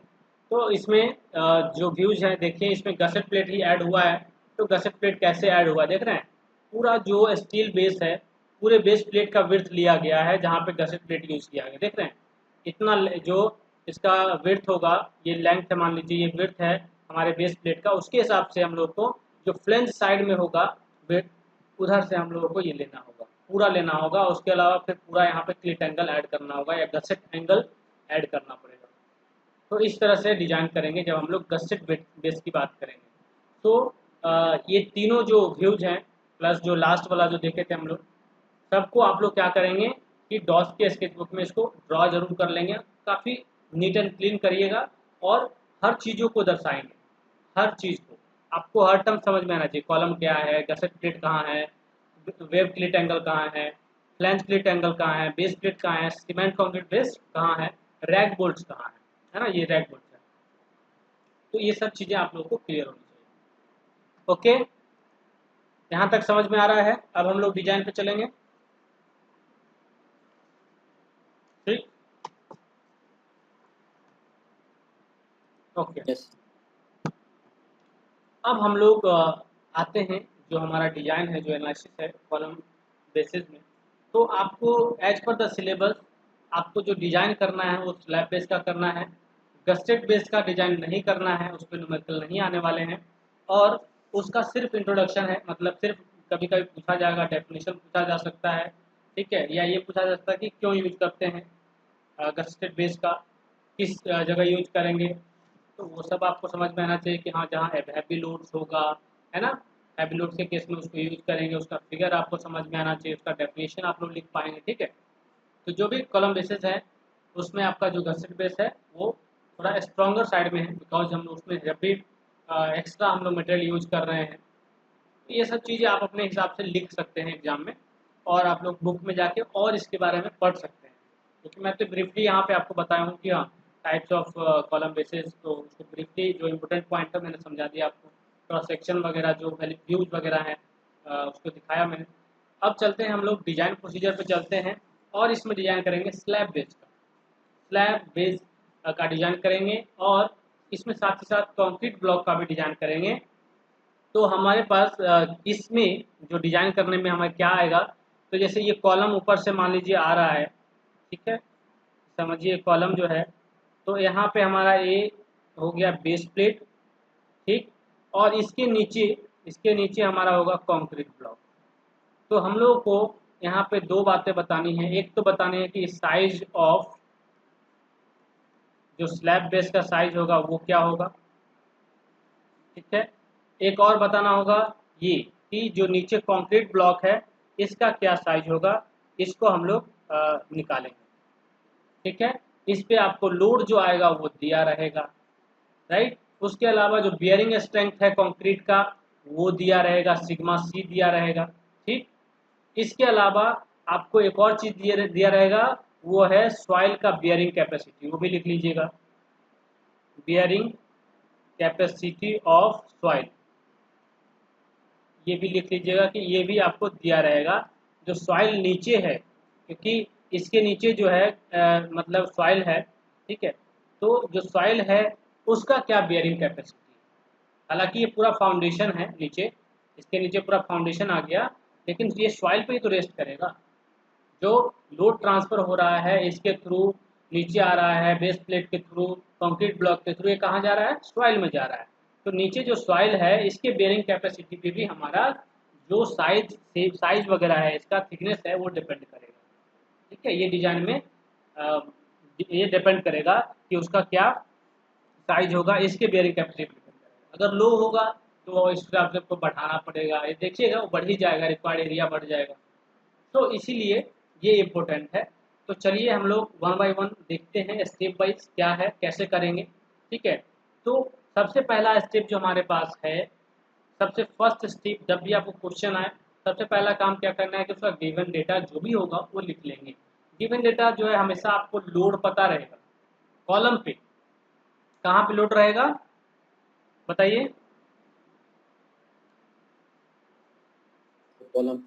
तो इसमें जो व्यूज है देखिए, इसमें गसेट प्लेट ही ऐड हुआ है। तो गसेट प्लेट कैसे ऐड हुआ देख रहे हैं, पूरा जो स्टील बेस है, पूरे बेस प्लेट का विड्थ लिया गया है जहाँ पे गसेट प्लेट यूज किया गया, देख रहे हैं इतना जो इसका विड्थ होगा, ये लेंथ है, मान लीजिए ये विड्थ है हमारे बेस प्लेट का, उसके हिसाब से हम लोग को जो फ्लेंज साइड में होगा विड्थ, उधर से हम लोगों को ये लेना होगा, पूरा लेना होगा। उसके अलावा फिर पूरा यहाँ पे क्लिट एंगल ऐड करना होगा या गसेट एंगल ऐड करना पड़ेगा। तो इस तरह से डिजाइन करेंगे जब हम लोग गसेट बेस की बात करेंगे। तो ये तीनों जो व्यूज हैं प्लस जो लास्ट वाला जो देखे थे हम लोग, सबको आप लोग क्या करेंगे कि डॉस के स्केचबुक में इसको ड्रॉ जरूर कर लेंगे, काफ़ी नीट एंड क्लीन करिएगा, और हर चीज़ों को दर्शाएंगे, हर चीज़ को आपको हर टर्म समझ में आना चाहिए, कॉलम क्या है, गसेट प्लेट कहाँ है, वेव क्लिट एंगल कहाँ है, फ्लैंज क्लिट एंगल कहाँ है, बेस प्लेट कहाँ है, सीमेंट कंक्रीट बेस कहाँ है, रैक बोल्ट्स कहाँ है ना, ये रैक बोल्ट्स है। तो ये सब चीज़ें आप लोगों को क्लियर होनी चाहिए। ओके, यहाँ तक समझ में आ रहा है? अब हम लोग डिजाइन पे चलेंगे। ठीक, ओके। यस। अब हम लोग आते हैं जो हमारा डिजाइन है, जो एनालिसिस है कॉलम बेसिस में। तो आपको एज पर द सिलेबस आपको जो डिजाइन करना है वो स्लैब बेस का करना है, गस्टेड बेस का डिजाइन नहीं करना है, उस पर न्यूमेरिकल नहीं आने वाले हैं, और उसका सिर्फ इंट्रोडक्शन है, मतलब सिर्फ कभी कभी पूछा जाएगा, डेफिनेशन पूछा जा सकता है, ठीक है, या ये पूछा जा सकता है कि क्यों यूज करते हैं गस्टेड बेस का, किस जगह यूज करेंगे। तो वो सब आपको समझ में आना चाहिए कि हाँ, जहाँ हैवी लोड्स होगा, है ना, हैवी लोड के केस में उसको यूज करेंगे, उसका फिगर आपको समझ में आना चाहिए, उसका डेफिनेशन आप लोग लिख पाएंगे, ठीक है। तो जो भी कॉलम बेसिस है उसमें आपका जो गसेट बेस है वो थोड़ा स्ट्रॉन्गर साइड में है, बिकॉज हम उसमें जब भी एक्स्ट्रा हम लोग मटेरियल यूज कर रहे हैं। तो ये सब चीज़ें आप अपने हिसाब से लिख सकते हैं एग्जाम में, और आप लोग बुक में जाके और इसके बारे में पढ़ सकते हैं, क्योंकि मैं तो ब्रीफली यहाँ पे आपको बताया हूँ कि हाँ, टाइप्स ऑफ कॉलम बेसिस, तो उसको ब्रीफली जो इम्पोर्टेंट पॉइंट है मैंने समझा दिया आपको, क्रॉस सेक्शन वगैरह जो व्यूज वगैरह है उसको दिखाया मैंने। अब चलते हैं हम लोग डिजाइन प्रोसीजर पे चलते हैं, और इसमें डिजाइन करेंगे स्लैब बेस का, स्लैब बेस का डिजाइन करेंगे, और इसमें साथ ही साथ कंक्रीट ब्लॉक का भी डिजाइन करेंगे। तो हमारे पास इसमें जो डिजाइन करने में हमें क्या आएगा, तो जैसे ये कॉलम ऊपर से मान लीजिए आ रहा है, ठीक है, समझिए कॉलम जो है, तो यहाँ पे हमारा ये हो गया बेस प्लेट, ठीक, और इसके नीचे हमारा होगा कंक्रीट ब्लॉक। तो हम लोगों को यहाँ पे दो बातें बतानी है, एक तो बतानी है कि साइज ऑफ जो स्लैब बेस का साइज होगा वो क्या होगा, ठीक है, एक और बताना होगा ये कि जो नीचे कंक्रीट ब्लॉक है इसका क्या साइज होगा, इसको हम लोग निकालेंगे, ठीक है। इस पे आपको लोड जो आएगा वो दिया रहेगा, राइट। उसके अलावा जो बियरिंग स्ट्रेंथ है कंक्रीट का वो दिया रहेगा, सिग्मा सी दिया रहेगा, ठीक। इसके अलावा आपको एक और चीज दिया रहेगा, वो है सॉइल का बियरिंग कैपेसिटी, वो भी लिख लीजिएगा, बियरिंग कैपेसिटी ऑफ सॉइल, ये भी लिख लीजिएगा कि ये भी आपको दिया रहेगा। जो सॉइल नीचे है, क्योंकि इसके नीचे जो है मतलब सॉइल है, ठीक है, तो जो सॉइल है उसका क्या बियरिंग कैपेसिटी, हालांकि ये पूरा फाउंडेशन है नीचे, इसके नीचे पूरा फाउंडेशन आ गया, लेकिन ये सॉइल पे ही तो रेस्ट करेगा। जो लोड ट्रांसफर हो रहा है इसके थ्रू नीचे आ रहा है, बेस प्लेट के थ्रू, कंक्रीट ब्लॉक के थ्रू, ये कहाँ जा रहा है, सॉइल में जा रहा है। तो नीचे जो सॉइल है इसके बेयरिंग कैपेसिटी पे भी हमारा जो साइज वगैरह है, इसका थिकनेस है, वो डिपेंड करेगा। ठीक है, ये डिजाइन में ये डिपेंड करेगा कि उसका क्या साइज होगा, इसके बेयरिंग कैपेसिटी पे डिपेंड करेगा। अगर लो होगा तो इस हिसाब से आपको बढ़ाना पड़ेगा, ये देखिएगा वो बढ़ ही जाएगा, रिक्वायर्ड एरिया बढ़ जाएगा। तो इसीलिए ये इम्पोर्टेंट है। तो चलिए हम लोग वन बाय वन देखते हैं, स्टेप वाइज क्या है, कैसे करेंगे। ठीक है, तो सबसे पहला स्टेप जो हमारे पास है, सबसे फर्स्ट स्टेप, जब भी आपको क्वेश्चन आए सबसे पहला काम क्या करना है कि उसका गिवन डेटा जो भी होगा वो लिख लेंगे। गिवन डेटा जो है हमेशा आपको लोड पता रहेगा, कॉलम पे कहाँ पे लोड रहेगा बताइए। कॉलम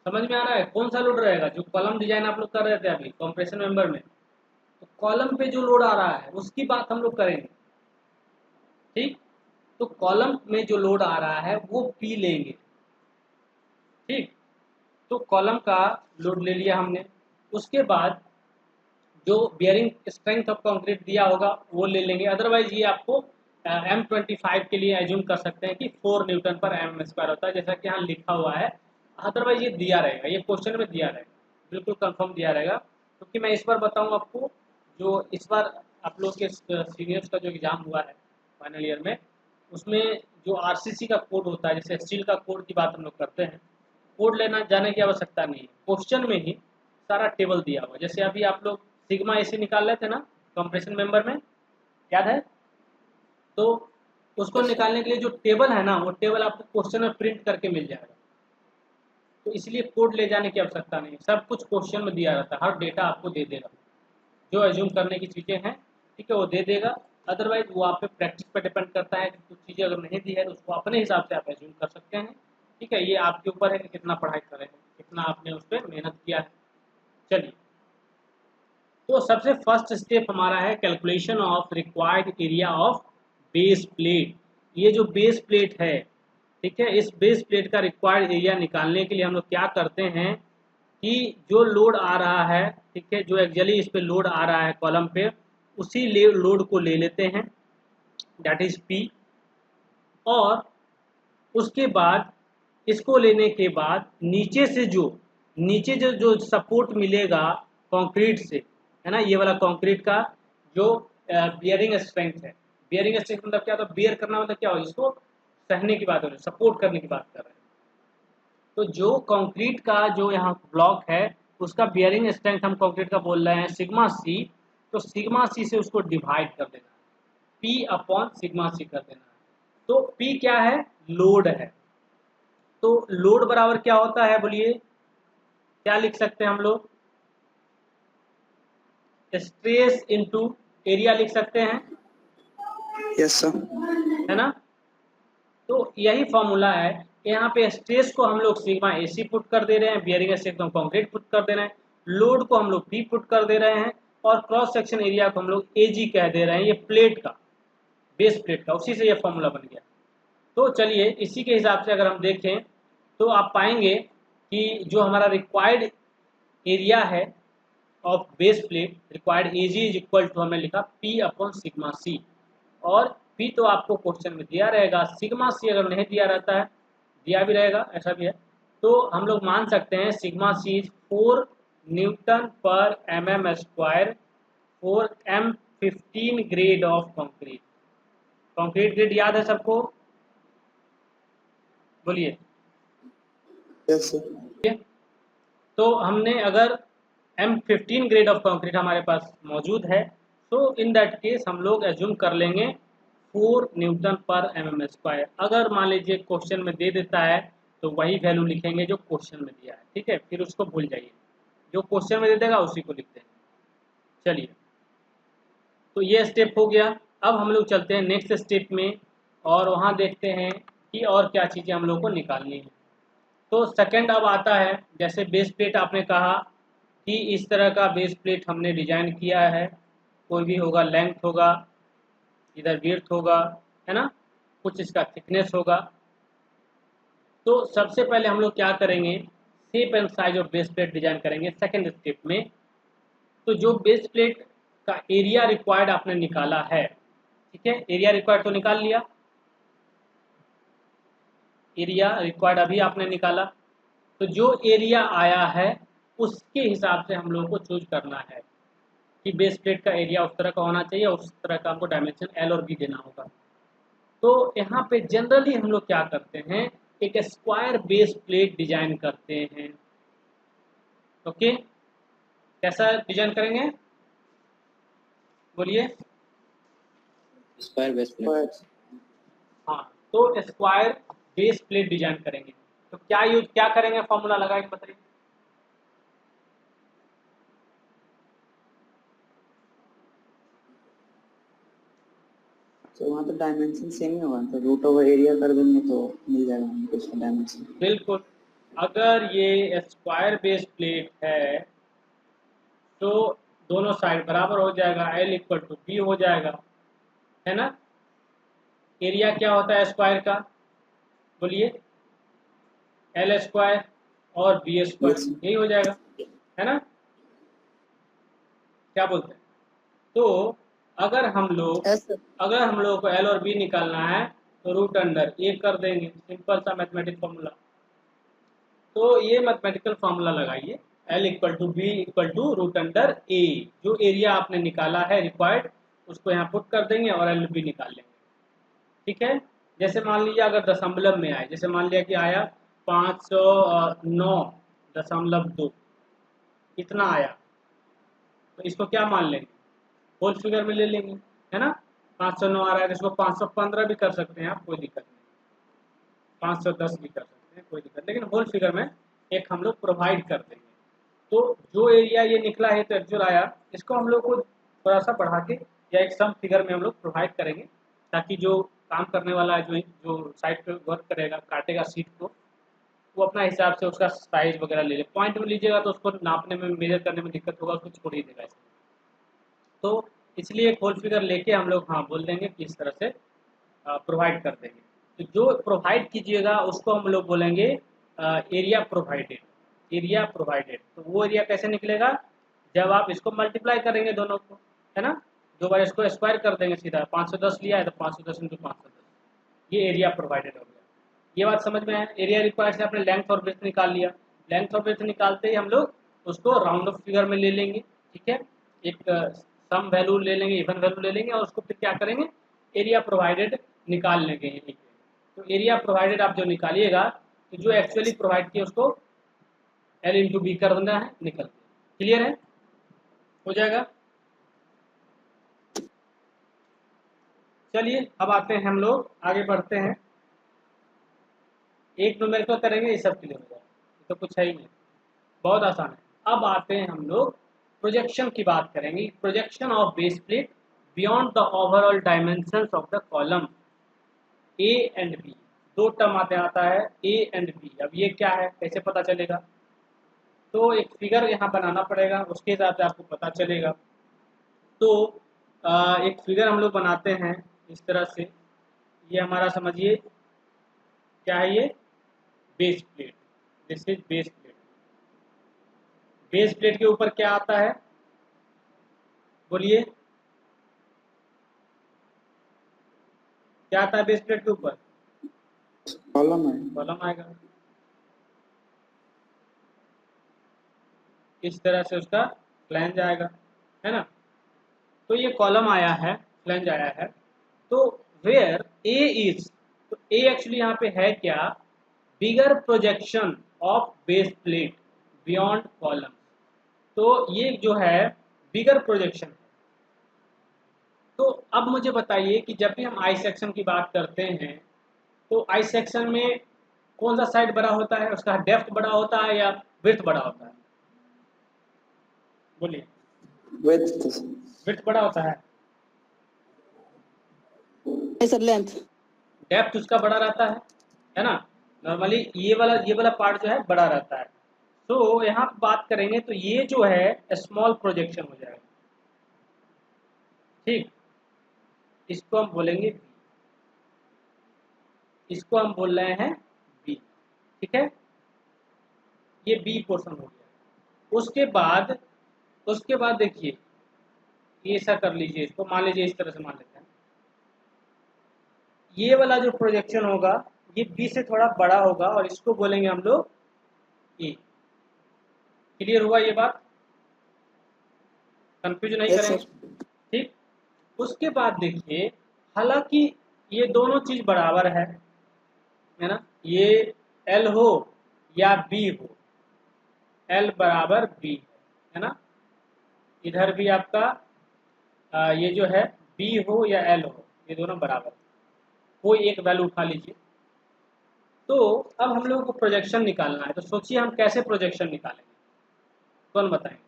समझ में आ रहा है कौन सा लोड रहेगा? जो कॉलम डिजाइन आप लोग कर रहे थे अभी कंप्रेशन मेंबर में, तो कॉलम पे जो लोड आ रहा है उसकी बात हम लोग करेंगे। ठीक, तो कॉलम में जो लोड आ रहा है वो पी लेंगे। ठीक, तो कॉलम का लोड ले लिया हमने, उसके बाद जो बियरिंग स्ट्रेंथ ऑफ कंक्रीट दिया होगा वो ले लेंगे। अदरवाइज ये आपको M25 के लिए एज्यूम कर सकते हैं कि 4 न्यूटन पर mm स्क्वायर होता है, जैसा कि यहाँ लिखा हुआ है। अदरवाइज ये दिया रहेगा, ये क्वेश्चन में दिया रहेगा, बिल्कुल कंफर्म दिया रहेगा। क्योंकि मैं इस बार बताऊँ आपको, जो इस बार आप लोग के सीनियर्स का जो एग्ज़ाम हुआ है फाइनल ईयर में, उसमें जो RCC का कोड होता है, जैसे स्टील का कोड की बात हम लोग करते हैं, कोड लेना जाने की आवश्यकता नहीं है, क्वेश्चन में ही सारा टेबल दिया हुआ। जैसे अभी आप लोग सिग्मा AC निकाल रहे थे ना कंप्रेशन मेंबर में, याद है? तो उसको निकालने के लिए जो टेबल है ना, वो टेबल आपको क्वेश्चन में प्रिंट करके मिल जाएगा। तो इसलिए कोड ले जाने की आवश्यकता नहीं, सब कुछ क्वेश्चन में दिया रहता है, हर डेटा आपको दे देगा, जो एज्यूम करने की चीज़ें हैं। ठीक है, वो दे देगा। अदरवाइज वो आप पे प्रैक्टिस पर डिपेंड करता है कि कुछ चीज़ें अगर नहीं दी है तो उसको अपने हिसाब से आप एज्यूम कर सकते हैं। ठीक है, ये आपके ऊपर है कि कितना पढ़ाई करें, कितना आपने उस पर मेहनत किया है। चलिए, तो सबसे फर्स्ट स्टेप हमारा है calculation of required area of base plate. ये जो बेस प्लेट है, ठीक है, इस बेस प्लेट का रिक्वायर्ड एरिया निकालने के लिए हम लोग क्या करते हैं कि जो लोड आ रहा है, ठीक है, जो एक्चुअली इस पे लोड आ रहा है कॉलम पे, उसी लोड को ले लेते हैं, दैट इज पी। और उसके बाद इसको लेने के बाद नीचे जो सपोर्ट मिलेगा कंक्रीट से, है ना, ये वाला कंक्रीट का जो बियरिंग स्ट्रेंथ है। बियरिंग स्ट्रेंथ मतलब क्या होता है? बियर करना मतलब क्या हो, इसको सहने की बात हो रही है, सपोर्ट करने की बात कर रहे हैं। तो जो कंक्रीट का जो यहाँ ब्लॉक है उसका बियरिंग स्ट्रेंथ हम कंक्रीट का बोल रहे हैं सिग्मा सी। तो सिग्मा सी से उसको डिवाइड कर देना, पी अपॉन सिग्मा सी कर देना। तो पी क्या है? लोड है। तो लोड बराबर क्या होता है बोलिए, क्या लिख सकते हैं हम लोग? स्ट्रेस इनटू एरिया लिख सकते हैं, यस सर। है ना। तो यही फॉर्मूला है। यहाँ पे स्ट्रेस को हम लोग सिग्मा AC पुट कर दे रहे हैं, बियरिंग स्ट्रेंथ को कंक्रीट पुट कर दे रहे हैं, लोड को हम लोग P पुट कर दे रहे हैं, और क्रॉस सेक्शन एरिया को हम लोग AG कह दे रहे हैं, ये प्लेट का, बेस प्लेट का, उसी से ये फॉर्मूला बन गया। तो चलिए इसी के हिसाब से अगर हम देखें तो आप पाएंगे कि जो हमारा रिक्वायर्ड एरिया है of base plate, required AG is equal to, हमने लिखा P अपॉन सिग्मा C। और P तो आपको क्वेश्चन में दिया रहेगा, सिग्मा C अगर नहीं दिया रहता है, दिया भी रहेगा, ऐसा भी है, तो हम लोग मान सकते हैं सिग्मा C इज 4 न्यूटन पर mm square for M15 grade of concrete. Concrete grade याद है सबको? बोलिए। Yes sir. ठीक है, तो हमने अगर M15 ग्रेड ऑफ कंक्रीट हमारे पास मौजूद है, तो इन दैट केस हम लोग एज्यूम कर लेंगे 4 न्यूटन पर mm स्क्वायर। अगर मान लीजिए क्वेश्चन में दे देता है तो वही वैल्यू लिखेंगे जो क्वेश्चन में दिया है। ठीक है, फिर उसको भूल जाइए, जो क्वेश्चन में दे देगा उसी को लिख देंगे। चलिए, तो ये स्टेप हो गया। अब हम लोग चलते हैं नेक्स्ट स्टेप में, और वहाँ देखते हैं कि और क्या चीज़ें हम लोग को निकालनी है। तो सेकंड अब आता है, जैसे बेस प्लेट आपने कहा कि इस तरह का बेस प्लेट हमने डिजाइन किया है, कोई भी होगा, लेंथ होगा, इधर विड्थ होगा, है ना, कुछ इसका थिकनेस होगा। तो सबसे पहले हम लोग क्या करेंगे, shape and size of base plate design करेंगे सेकेंड स्टेप में। तो जो बेस प्लेट का एरिया रिक्वायर्ड आपने निकाला है, ठीक है, एरिया रिक्वायर्ड तो निकाल लिया, एरिया रिक्वायर्ड अभी आपने निकाला। तो जो एरिया आया है उसके हिसाब से हम लोगों को चूज करना है कि बेस प्लेट का एरिया उस तरह का होना चाहिए, उस तरह का हमको डायमेंशन एल और बी देना होगा। तो यहाँ पे जनरली हम लोग क्या करते हैं, एक स्क्वायर बेस प्लेट डिजाइन करते हैं। ओके, कैसा डिजाइन करेंगे बोलिए। Square base plate. हाँ, तो स्क्वायर बेस प्लेट डिजाइन करेंगे। तो क्या करेंगे, फॉर्मूला लगा के बताइए। तो वहाँ तो डायमेंशन सेम ही होगा, तो रूट ओवर एरिया कर देंगे तो मिल जाएगा हमको उसका डायमेंशन। बिल्कुल, अगर ये स्क्वायर बेस प्लेट है तो दोनों साइड बराबर हो जाएगा, एल इक्वल टू बी हो जाएगा, है ना। एरिया क्या होता है स्क्वायर का, बोलिए, एल स्क्वायर और बी स्क्वायर, यही हो जाएगा, है ना। क्या बोलते हैं। तो अगर हम लोग को एल और बी निकालना है तो रूट अंडर ए कर देंगे, सिंपल सा मैथमेटिकल फॉर्मूला। तो ये मैथमेटिकल फॉर्मूला लगाइए, L equal to B equal to root under A. जो एरिया आपने निकाला है रिक्वायर्ड उसको यहाँ पुट कर देंगे और एल बी निकाल लेंगे, ठीक है। जैसे मान लीजिए अगर दशमलव में आए, जैसे मान लिया कि आया 509.2 इतना आया, तो इसको क्या मान लेंगे, होल फिगर में ले लेंगे, है ना। 509 आ रहा है तो इसको 515 भी कर सकते हैं आप, कोई दिक्कत नहीं, 510 भी कर सकते हैं, कोई दिक्कत, लेकिन होल फिगर में एक हम लोग प्रोवाइड कर देंगे। तो जो एरिया ये निकला है तो एक्चुअल आया, इसको हम लोग को थोड़ा सा बढ़ा के या एक सम फिगर में हम लोग प्रोवाइड करेंगे, ताकि जो काम करने वाला जो जो साइड पे वर्क करेगा, काटेगा सीट को, वो अपना हिसाब से उसका साइज वगैरह ले ले। पॉइंट में लीजिएगा तो उसको नापने में, मेजर करने में दिक्कत होगा, उसको छोड़ ही देगा इसमें। तो इसलिए एक होल फिगर लेके हम लोग हाँ बोल देंगे कि इस तरह से प्रोवाइड कर देंगे। तो जो प्रोवाइड कीजिएगा उसको हम लोग बोलेंगे एरिया प्रोवाइडेड, एरिया प्रोवाइडेड। तो वो एरिया कैसे निकलेगा, जब आप इसको मल्टीप्लाई करेंगे दोनों को, है ना, दो बार इसको स्क्वायर कर देंगे सीधा, 510 लिया है तो 510 इंटू 510, ये एरिया प्रोवाइडेड हो गया। ये बात समझ में है। एरिया रिक्वायर्ड से आपने लेंथ और ब्रेथ निकाल लिया, लेंथ और ब्रेथ निकालते ही हम लोग उसको राउंड ऑफ फिगर में ले लेंगे, ठीक है। एक सम वैल्यू ले लेंगे, इवन वैल्यू ले लेंगे और उसको फिर क्या करेंगे, एरिया प्रोवाइडेड निकाल लेंगे यहीं पे। तो एरिया प्रोवाइडेड आप जो निकालिएगा, तो जो एक्चुअली प्रोवाइड किया उसको एल इंटू बी कर देना है, निकल गया। क्लियर है, हो जाएगा। चलिए अब आते हैं, हम लोग आगे बढ़ते हैं, एक न्यूमेरिकल करेंगे, ये सब क्लियर हो जाएगा, तो कुछ है ही नहीं, बहुत आसान है। अब आते हैं हम लोग प्रोजेक्शन की बात करेंगे, projection of base plate beyond the overall dimensions of the column A and B. दो टर्म आते आता है ए एंड बी। अब ये क्या है, कैसे पता चलेगा, तो एक फिगर यहाँ बनाना पड़ेगा, उसके हिसाब से आपको पता चलेगा। तो एक फिगर हम लोग बनाते हैं इस तरह से, ये हमारा समझिए क्या है, ये base plate, this is base plate. Base plate के ऊपर क्या आता है, बोलिए, क्या आता है बेस प्लेट के ऊपर, कॉलम है। कॉलम आएगा, इस तरह से उसका फ्लैंज आएगा, है ना। तो ये कॉलम आया है, फ्लैंज आया है। तो वेयर ए इज, तो ए एक्चुअली यहाँ पे है क्या, bigger projection of base plate beyond column. तो ये जो है बिगर प्रोजेक्शन है। तो अब मुझे बताइए कि जब भी हम आई सेक्शन की बात करते हैं तो आई सेक्शन में कौन सा साइड बड़ा होता है, उसका डेप्थ बड़ा होता है या विड्थ बड़ा होता है, बोलिए। विड्थ। विड्थ बड़ा होता है, सर लेंथ। डेप्थ उसका बड़ा रहता है ना। नॉर्मली ये वाला पार्ट जो है बड़ा रहता है। तो यहाँ पे बात करेंगे तो ये जो है स्मॉल प्रोजेक्शन हो जाएगा, ठीक। इसको हम बोलेंगे बी, इसको हम बोल रहे हैं बी, ठीक है, ये बी पोर्शन हो गया। उसके बाद देखिए, ये ऐसा कर लीजिए, इसको मान लीजिए इस तरह से मान लेते हैं, ये वाला जो प्रोजेक्शन होगा ये बी से थोड़ा बड़ा होगा और इसको बोलेंगे हम लोग ए। क्लियर हुआ ये बात? कंफ्यूज नहीं यस करेंगे, सर। ठीक। उसके बाद देखिए, हालांकि ये दोनों चीज बराबर है ना, ये एल हो या बी हो, एल बराबर बी है ना, इधर भी आपका ये जो है बी हो या एल हो, ये दोनों बराबर, कोई एक वैल्यू उठा लीजिए। तो अब हम लोगों को प्रोजेक्शन निकालना है, तो सोचिए हम कैसे प्रोजेक्शन निकालेंगे, कौन बताएंगे?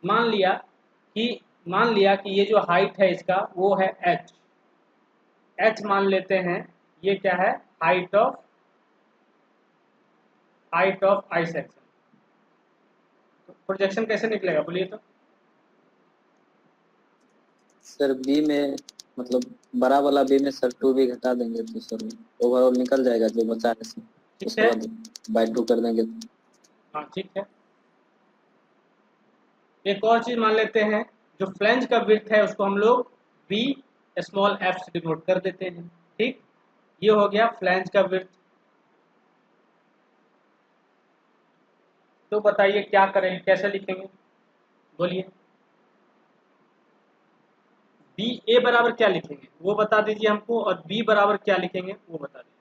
मान लिया कि ये जो हाइट है इसका वो है एच, एच मान लेते हैं, ये क्या है, हाइट ऑफ आई सेक्शन। तो प्रोजेक्शन कैसे निकलेगा बोलिए तो? सर बी में मतलब बड़ा वाला बी में सर 2b घटा देंगे तो सर ओवरऑल निकल जाएगा जो बचा है सर, ठीक उसके है, बाद बाय 2 कर देंगे। हाँ ठीक है। एक और चीज मान लेते हैं, जो फ्लैंज का विड्थ है उसको हम लोग बी स्मॉल एफ से डिनोट कर देते हैं, ठीक। ये हो गया फ्लैंज का विड्थ। तो बताइए क्या करें, कैसे लिखेंगे बोलिए? बी ए बराबर क्या लिखेंगे वो बता दीजिए हमको, और बी बराबर क्या लिखेंगे वो बता दीजिए।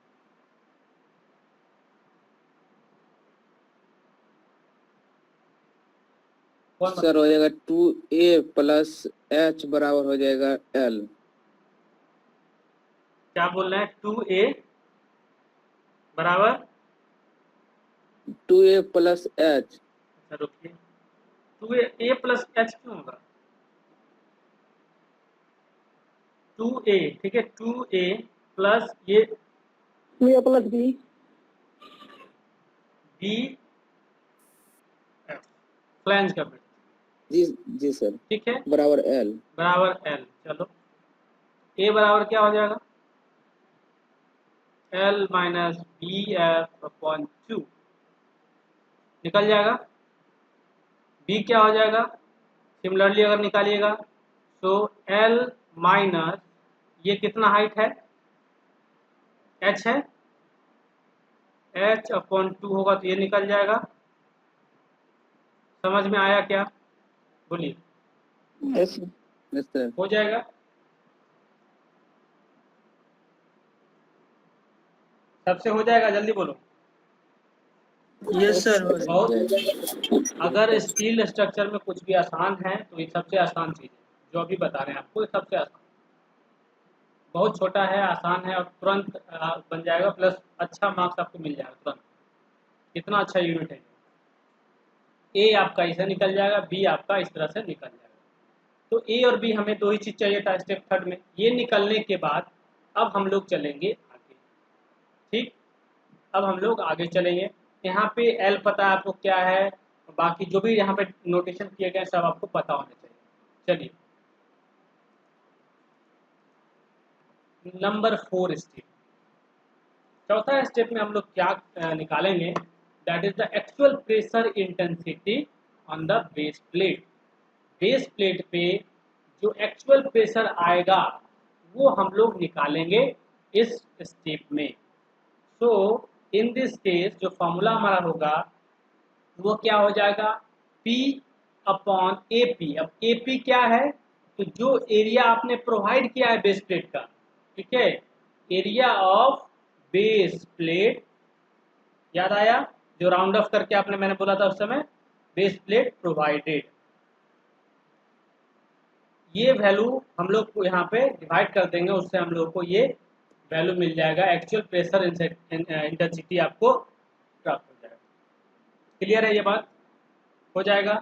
कौन बता? सर हो जाएगा 2a प्लस h बराबर हो जाएगा l। क्या बोल रहे हैं? 2a बराबर, 2a प्लस h। अच्छा रुकिए, 2a प्लस एच क्यों होगा? 2a, ठीक है, 2a प्लस ये 2a plus B, B F, flange का विड्थ, जी जी सर, ठीक है, बराबर l। बराबर एल। चलो ए बराबर क्या हो जाएगा, L minus B F upon 2, निकल जाएगा। बी क्या हो जाएगा, सिमिलरली अगर निकालिएगा तो एल माइनस ये कितना हाइट है, एच है, एच अपॉन 2 होगा तो ये निकल जाएगा। समझ में आया क्या बोलिए? Yes yes sir. हो जाएगा। सबसे हो जाएगा, जल्दी बोलो। Yes sir. बहुत, अगर स्टील स्ट्रक्चर में कुछ भी आसान है तो ये सबसे आसान चीज़ है, जो अभी बता रहे हैं आपको, ये सबसे आसान, बहुत छोटा है, आसान है और तुरंत बन जाएगा, प्लस अच्छा मार्क्स आपको मिल जाएगा तुरंत। कितना अच्छा यूनिट है। ए आपका ऐसे निकल जाएगा, बी आपका इस तरह से निकल जाएगा। तो ए और बी हमें दो ही चीज़ चाहिए था स्टेप थर्ड में। ये निकलने के बाद अब हम लोग चलेंगे आगे, ठीक। अब हम लोग आगे चलेंगे। यहाँ पे एल पता है आपको क्या है, बाकी जो भी यहाँ पे नोटेशन किए गए सब आपको पता होने चाहिए। चलिए नंबर 4 स्टेप, चौथा स्टेप में हम लोग क्या निकालेंगे, that is the actual pressure intensity on the base plate. Base plate पे जो एक्चुअल प्रेशर आएगा वो हम लोग निकालेंगे इस स्टेप में। सो इन दिस केस जो फॉर्मूला हमारा होगा वो क्या हो जाएगा, P अपॉन AP। अब AP क्या है, तो जो एरिया आपने प्रोवाइड किया है बेस प्लेट का, ठीक है, एरिया ऑफ बेस प्लेट, याद आया जो राउंड ऑफ करके आपने मैंने बोला था उस समय, बेस प्लेट प्रोवाइडेड। ये वैल्यू हम लोग को यहाँ पे डिवाइड कर देंगे, उससे हम लोग को ये वैल्यू मिल जाएगा, एक्चुअल प्रेशर इंटेंसिटी आपको प्राप्त हो जाएगा। क्लियर है ये बात? हो जाएगा,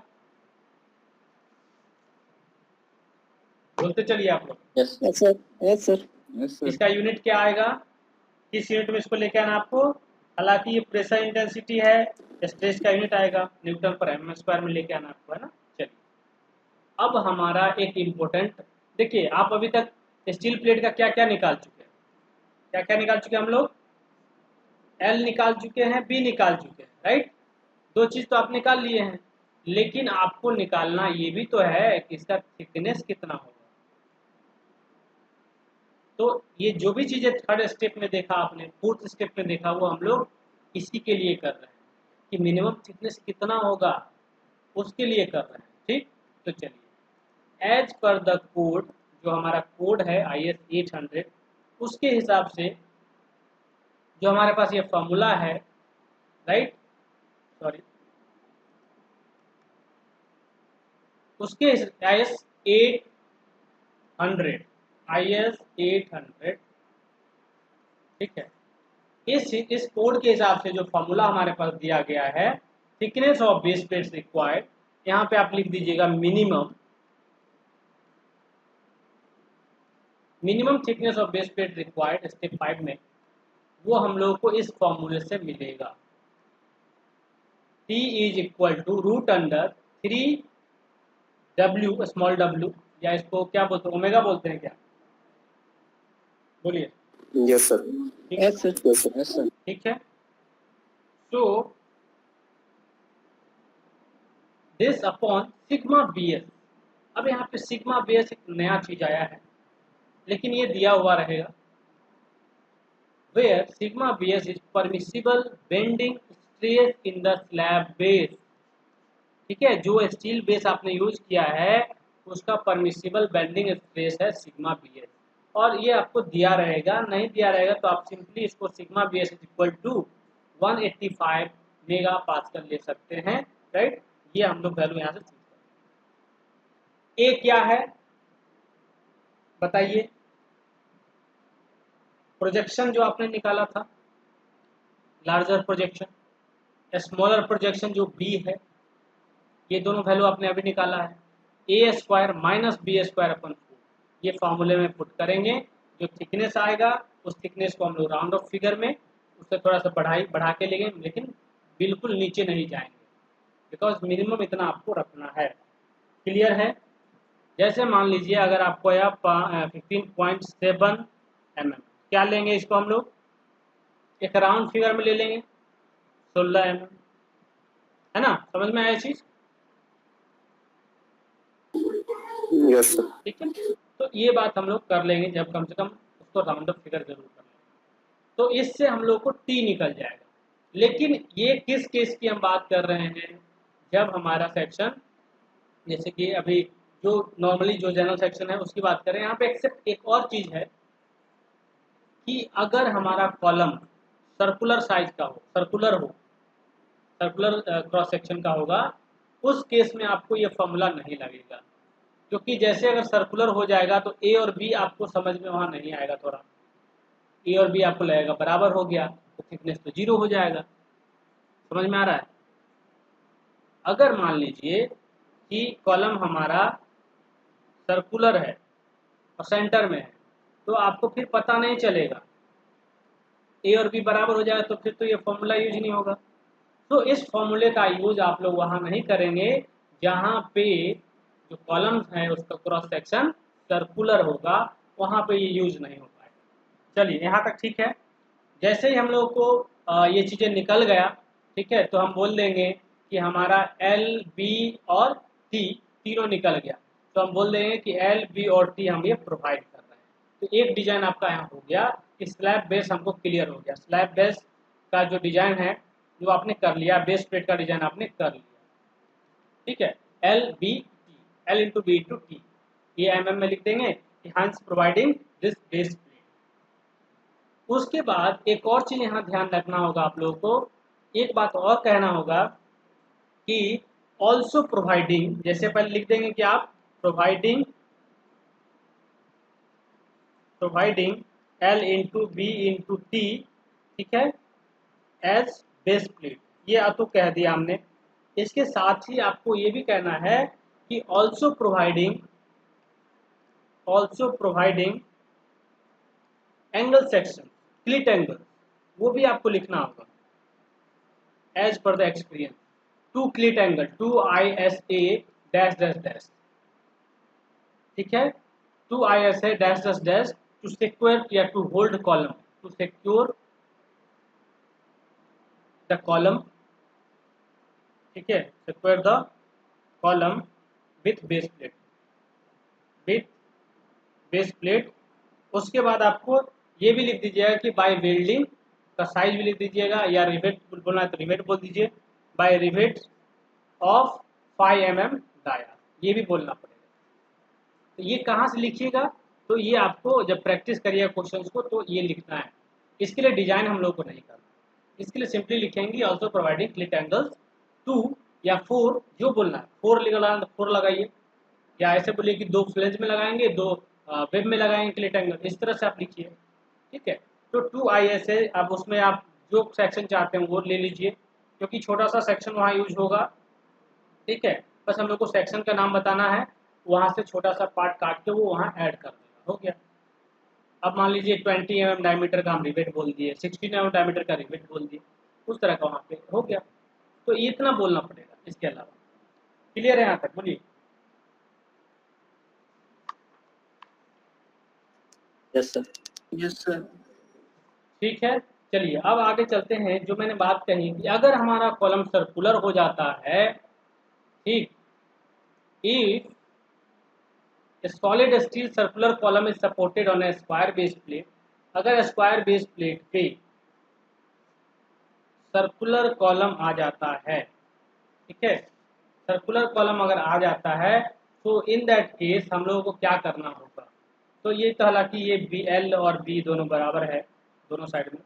बोलते चलिए आप लोग। Yes sir. Yes sir. Yes sir. इसका यूनिट क्या आएगा, किस यूनिट में इसको लेके आना आपको, हालांकि ये प्रेशर इंटेंसिटी है, स्ट्रेस का यूनिट आएगा न्यूटन पर एम स्क्वायर में लेके आना आपको, है ना। चलिए अब हमारा एक इम्पोर्टेंट, देखिए आप अभी तक स्टील प्लेट का क्या क्या निकाल चुके हैं, क्या क्या निकाल चुके हैं हम लोग, एल निकाल चुके हैं, बी निकाल चुके हैं, राइट। दो चीज तो आप निकाल लिए हैं, लेकिन आपको निकालना ये भी तो है कि इसका थिकनेस कितना होगा। तो ये जो भी चीजें थर्ड स्टेप में देखा आपने, फोर्थ स्टेप में देखा, वो हम लोग इसी के लिए कर रहे हैं कि मिनिमम थिकनेस कितना होगा, उसके लिए कर रहे हैं, ठीक। तो चलिए, एज पर द कोड, जो हमारा कोड है IS 800, उसके हिसाब से जो हमारे पास ये फॉर्मूला है, राइट, सॉरी, उसके IS 800, IS 800, ठीक है। इस कोड के हिसाब से जो फॉर्मूला हमारे पास दिया गया है, thickness of base plates required, यहाँ पे आप लिख दीजिएगा minimum thickness of base plate required step 5 में, वो हम लोगों को इस फॉर्मूले से मिलेगा। T is equal to root under 3W small w, या इसको क्या बोलते हैं, ओमेगा बोलते हैं क्या, बोलिए। Yes sir. ठीक है, यस सर। ठीक है। So this upon sigma BS। अब यहाँ पे सिग्मा BS एक नया चीज आया है, लेकिन ये दिया हुआ रहेगा, where sigma BS is permissible bending stress in the slab base। ठीक है, जो स्टील बेस आपने यूज किया है उसका परमिसिबल बेंडिंग स्ट्रेस है सिग्मा BS, और ये आपको दिया रहेगा, नहीं दिया रहेगा तो आप सिंपली इसको sigma BS is equal to 185 mega pascal ले सकते हैं, राइट। ये हम लोग वैल्यू यहाँ से चूज करें। ए क्या है बताइए, प्रोजेक्शन जो आपने निकाला था, लार्जर प्रोजेक्शन, स्मॉलर प्रोजेक्शन जो बी है, ये दोनों वैल्यू आपने अभी निकाला है, A square minus B square upon 4, ये फॉर्मूले में पुट करेंगे। जो थिकनेस आएगा उस थिकनेस को हम लोग राउंड ऑफ फिगर में उससे थोड़ा सा बढ़ा के लेंगे, लेकिन बिल्कुल नीचे नहीं जाएंगे, बिकॉज मिनिमम इतना आपको रखना है। क्लियर है। जैसे मान लीजिए अगर आपको यह 15.7 mm, क्या लेंगे इसको हम लोग एक राउंड फिगर में ले लेंगे 16 mm, है ना, समझ में आया चीज। Yes sir. ठीक है, तो ये बात हम लोग कर लेंगे जब कम से कम उसको राउंड अप फिगर जरूर कर लेंगे, तो इससे हम लोग को टी निकल जाएगा। लेकिन ये किस केस की हम बात कर रहे हैं, जब हमारा सेक्शन, जैसे कि अभी जो नॉर्मली जो जनरल सेक्शन है उसकी बात करें, यहाँ पे एक्सेप्ट एक और चीज है कि अगर हमारा कॉलम सर्कुलर साइज का हो, सर्कुलर क्रॉस सेक्शन का होगा, उस केस में आपको ये फॉर्मूला नहीं लगेगा, क्योंकि जैसे अगर सर्कुलर हो जाएगा तो ए और बी आपको समझ में वहां नहीं आएगा, थोड़ा ए और बी आपको लगेगा बराबर हो गया, तो थिकनेस तो 0 हो जाएगा। समझ में आ रहा है। अगर मान लीजिए कि कॉलम हमारा सर्कुलर है और सेंटर में है, तो आपको फिर पता नहीं चलेगा, ए और बी बराबर हो जाएगा, तो फिर तो ये फॉर्मूला यूज नहीं होगा। तो इस फॉर्मूले का यूज आप लोग वहां नहीं करेंगे जहां पे जो कॉलम्स है उसका क्रॉस सेक्शन सर्कुलर होगा, वहां पे ये यूज नहीं हो पाएगा। चलिए यहाँ तक ठीक है। जैसे ही हम लोग को ये चीजें निकल गया, ठीक है, तो हम बोल देंगे कि हमारा एल बी और टी तीनों निकल गया, तो हम बोल देंगे कि एल बी और टी हम ये प्रोवाइड कर रहे हैं। तो एक डिजाइन आपका यहाँ हो गया कि स्लैब बेस हमको क्लियर हो गया, स्लैब बेस का जो डिजाइन है जो आपने कर लिया, बेस प्लेट का डिजाइन आपने कर लिया, ठीक है। L B T, L into B into T, ये mm में लिख देंगे कि hence providing this base plate. उसके बाद एक और चीज यहाँ ध्यान रखना होगा आप लोगों को, एक बात और कहना होगा कि ऑल्सो प्रोवाइडिंग, जैसे पहले लिख देंगे कि आप providing L into B into T, ठीक है, एज बेस प्लेट, ये तो कह दिया हमने। इसके साथ ही आपको ये भी कहना है कि also providing angle section, cleat angle, वो भी आपको लिखना होगा as per the experience, two cleat angle, 2 ISA dash dash dash, ठीक है, 2 ISA dash dash dash to secure या to hold column, to secure the column, ठीक है, secure the column with base plate, with base plate. उसके बाद आपको ये भी लिख दीजिएगा कि बाय वेल्डिंग का साइज भी लिख दीजिएगा, या रिवेट बोलना है तो रिवेट बोल दीजिए, by rivet of 5 mm dia, ये भी बोलना पड़ेगा। तो ये कहाँ से लिखिएगा, तो ये आपको जब प्रैक्टिस करिएगा क्वेश्चंस को तो ये लिखना है। इसके लिए डिजाइन हम लोग को नहीं करना, इसके लिए सिंपली लिखेंगे ऑल्सो प्रोवाइडिंग स्लिट एंगल्स 2 या 4, जो बोलना है 4 लगाना तो 4 लगाइए, या ऐसे बोलिए कि 2 फ्लेंज में लगाएंगे, 2 वेब में लगाएंगे स्लिट एंगल, इस तरह से आप लिखिए, ठीक है। तो 2IS है, अब उसमें आप जो सेक्शन चाहते हैं वो ले लीजिए, क्योंकि छोटा सा सेक्शन वहाँ यूज होगा, ठीक है। बस हम लोग को सेक्शन का नाम बताना है, वहाँ से छोटा सा पार्ट काट के वो वहाँ ऐड कर देगा, हो गया। अब मान लीजिए 20 mm डायमीटर का हम रिवेट बोल दिए, 16 mm डायमीटर का रिवेट बोल दिए, उस तरह का वहाँ पे हो गया। तो ये इतना बोलना पड़ेगा, इसके अलावा क्लियर है यहाँ तक, बोलिए। Yes sir. Yes sir. ठीक है, चलिए अब आगे चलते हैं। जो मैंने बात कही कि अगर हमारा कॉलम सर्कुलर हो जाता है, ठीक, if solid steel circular column is supported on A square base plate, अगर स्क्वायर बेस प्लेट पे सर्कुलर कॉलम आ जाता है, ठीक है, सर्कुलर कॉलम अगर आ जाता है, तो इन दैट केस हम लोगों को क्या करना होगा। तो ये तो हालांकि ये BL और B दोनों बराबर है दोनों साइड में,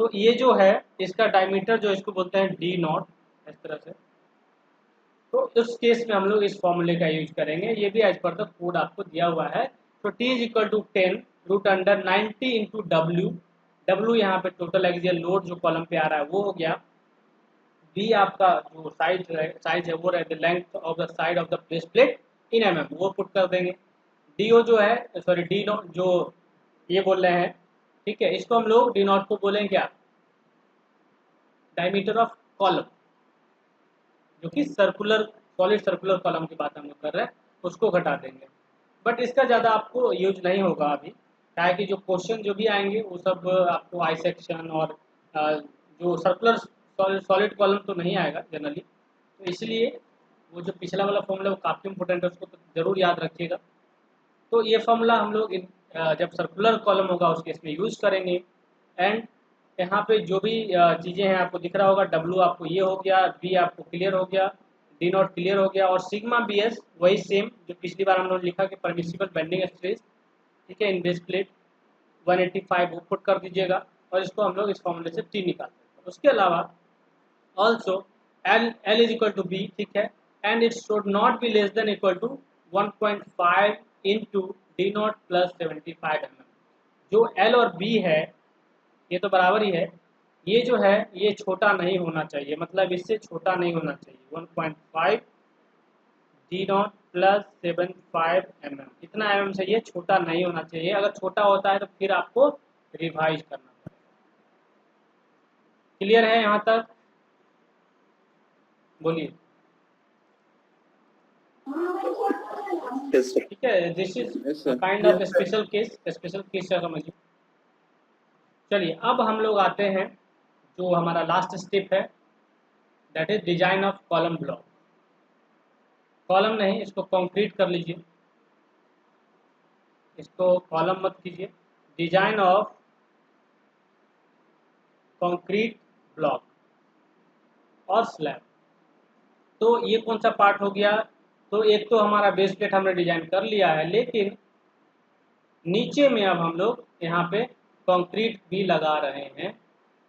तो ये जो है इसका डायमीटर जो इसको बोलते हैं D0, इस तरह से। तो उस केस में हम लोग इस फॉर्मूले का यूज करेंगे, ये भी एज पर द कोड आपको दिया हुआ है। तो T = 10 √90 इंटू डब्ल्यू, डब्ल्यू यहाँ पे टोटल एक्सियल लोड जो कॉलम पे आ रहा है वो हो गया। बी आपका जो साइज है वो रहता है length of the side of the base plate in mm, वो पुट कर देंगे। DO जो है, सॉरी D0 जो ये बोल रहे हैं, ठीक है, इसको हम लोग D0 को बोलेंगे क्या, डायमीटर ऑफ कॉलम, जो कि सर्कुलर सॉलिड सर्कुलर कॉलम की बात हम लोग कर रहे हैं, उसको घटा देंगे। बट इसका ज़्यादा आपको यूज नहीं होगा अभी, क्या है कि जो क्वेश्चन जो भी आएंगे वो सब आपको आई सेक्शन और जो सर्कुलर सॉलिड कॉलम तो नहीं आएगा जनरली, तो इसलिए वो जो पिछला वाला फॉर्मूला वो काफ़ी इंपॉर्टेंट है, उसको तो ज़रूर याद रखिएगा। तो ये फॉर्मूला हम लोग जब सर्कुलर कॉलम होगा उसके इसमें यूज करेंगे। एंड यहाँ पे जो भी चीज़ें हैं आपको दिख रहा होगा, डब्ल्यू आपको ये हो गया, बी आपको क्लियर हो गया, D0 क्लियर हो गया, और सिग्मा BS वही सेम जो पिछली बार हम लोग लिखा कि परमिसिबल बेंडिंग स्ट्रेस, ठीक है, इन बेस प्लेट 185 वो पुट कर दीजिएगा, और इसको हम लोग इस फॉर्मूले से T निकाल सकते हैं। उसके अलावा also L is equal to B, ठीक है, and it should not be less than equal to 1.5 into D0 plus 75 mm। जो L और B है ये तो बराबर ही है, ये जो है ये छोटा नहीं होना चाहिए, मतलब इससे छोटा नहीं होना चाहिए, 1.5 D0 प्लस 75 mm, इतना mm से ये छोटा नहीं होना चाहिए। अगर छोटा होता है तो फिर आपको रिवाइज करना पड़ेगा। क्लियर है यहाँ तक, बोलिए। Yes sir. ठीक है, this is Yes, sir. Kind of special case, special case समझिए। चलिए अब हम लोग आते हैं जो हमारा लास्ट स्टेप है, that is design of column block. Column नहीं, इसको कंक्रीट कर लीजिए, इसको कॉलम मत कीजिए, डिजाइन ऑफ कंक्रीट ब्लॉक और स्लैब। तो ये कौन सा पार्ट हो गया, तो एक तो हमारा बेस प्लेट हमने डिजाइन कर लिया है, लेकिन नीचे में अब हम लोग यहाँ पे कंक्रीट भी लगा रहे हैं,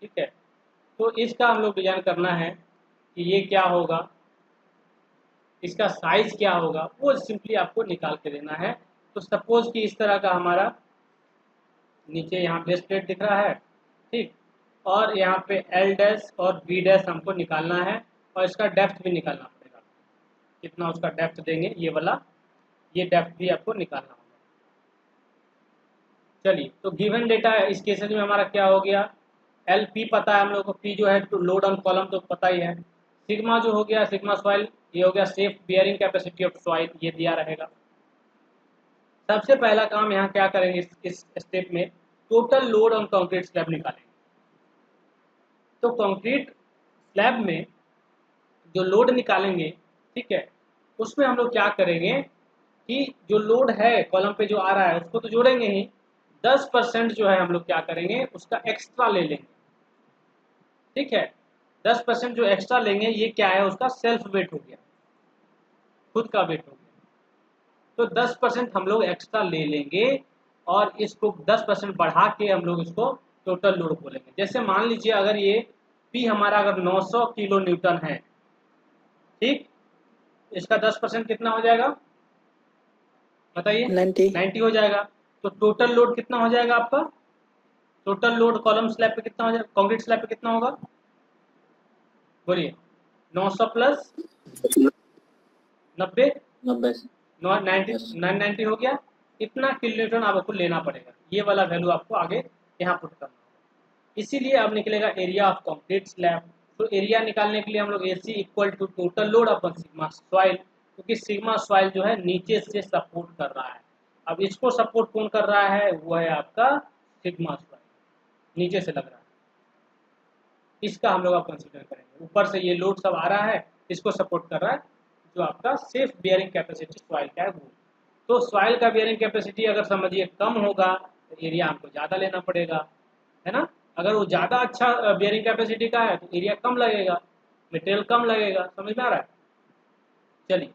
ठीक है। तो इसका हम लोग डिजाइन करना है कि ये क्या होगा, इसका साइज क्या होगा, वो सिंपली आपको निकाल के देना है। तो सपोज कि इस तरह का हमारा नीचे यहाँ बेस प्लेट दिख रहा है, ठीक, और यहाँ पे L' और B' हमको निकालना है, और इसका डेप्थ भी निकालना पड़ेगा, कितना उसका डेप्थ देंगे ये वाला, ये डेप्थ भी आपको निकालना होगा। चलिए, तो गिवन डेटा इस केसेस में हमारा क्या हो गया, LP पता है हम लोग को, P जो है टू लोड ऑन कॉलम तो पता ही है, सिग्मा जो हो गया सिग्मा सॉइल, ये हो गया safe bearing capacity of soil, ये दिया रहेगा। सबसे पहला काम यहाँ क्या करेंगे इस स्टेप में, total load on concrete slab निकालेंगे। तो कंक्रीट स्लैब में जो लोड निकालेंगे, ठीक है, उसमें हम लोग क्या करेंगे कि जो लोड है कॉलम पे जो आ रहा है उसको तो जोड़ेंगे ही, 10% जो है हम लोग क्या करेंगे उसका एक्स्ट्रा ले लेंगे, ठीक है। 10% जो एक्स्ट्रा लेंगे ये क्या है, उसका सेल्फ वेट हो गया, खुद का वेट हो गया। तो 10% हम लोग एक्स्ट्रा ले लेंगे और इसको 10% बढ़ा के हम लोग इसको टोटल लोड बोलेंगे। जैसे मान लीजिए अगर ये पी हमारा अगर 900 किलो न्यूटन है, ठीक, इसका 10% कितना हो जाएगा बताइए, 90 हो जाएगा। तो टोटल लोड कितना हो जाएगा आपका, टोटल लोड कॉलम स्लैब पे कितना हो जाएगा, कंक्रीट स्लैब पे कितना होगा, बोलिए। 900 प्लस 90 990 हो गया। इतना किलोन्यूटन आपको लेना पड़ेगा, ये वाला वैल्यू आपको आगे यहाँ पुट करना होगा। इसीलिए अब निकलेगा एरिया ऑफ कंक्रीट स्लैब। तो एरिया निकालने के लिए हम लोग AC equal to total load upon sigma soil, क्योंकि सिग्मा सॉइल जो है नीचे से सपोर्ट कर रहा है। अब इसको सपोर्ट कौन कर रहा है, वो है आपका सिग्मा सॉइल, नीचे से लग रहा है, इसका हम लोग अब कंसिडर करेंगे। ऊपर से ये लोड सब आ रहा है, इसको सपोर्ट कर रहा है जो आपका सेफ बियरिंग कैपेसिटी सॉइल का है वो। तो सॉइल का बियरिंग कैपेसिटी अगर समझिए कम होगा तो एरिया हमको ज़्यादा लेना पड़ेगा, है ना। अगर वो ज़्यादा अच्छा बियरिंग कैपेसिटी का है तो एरिया कम लगेगा, मटेरियल कम लगेगा, समझ में आ रहा है। चलिए,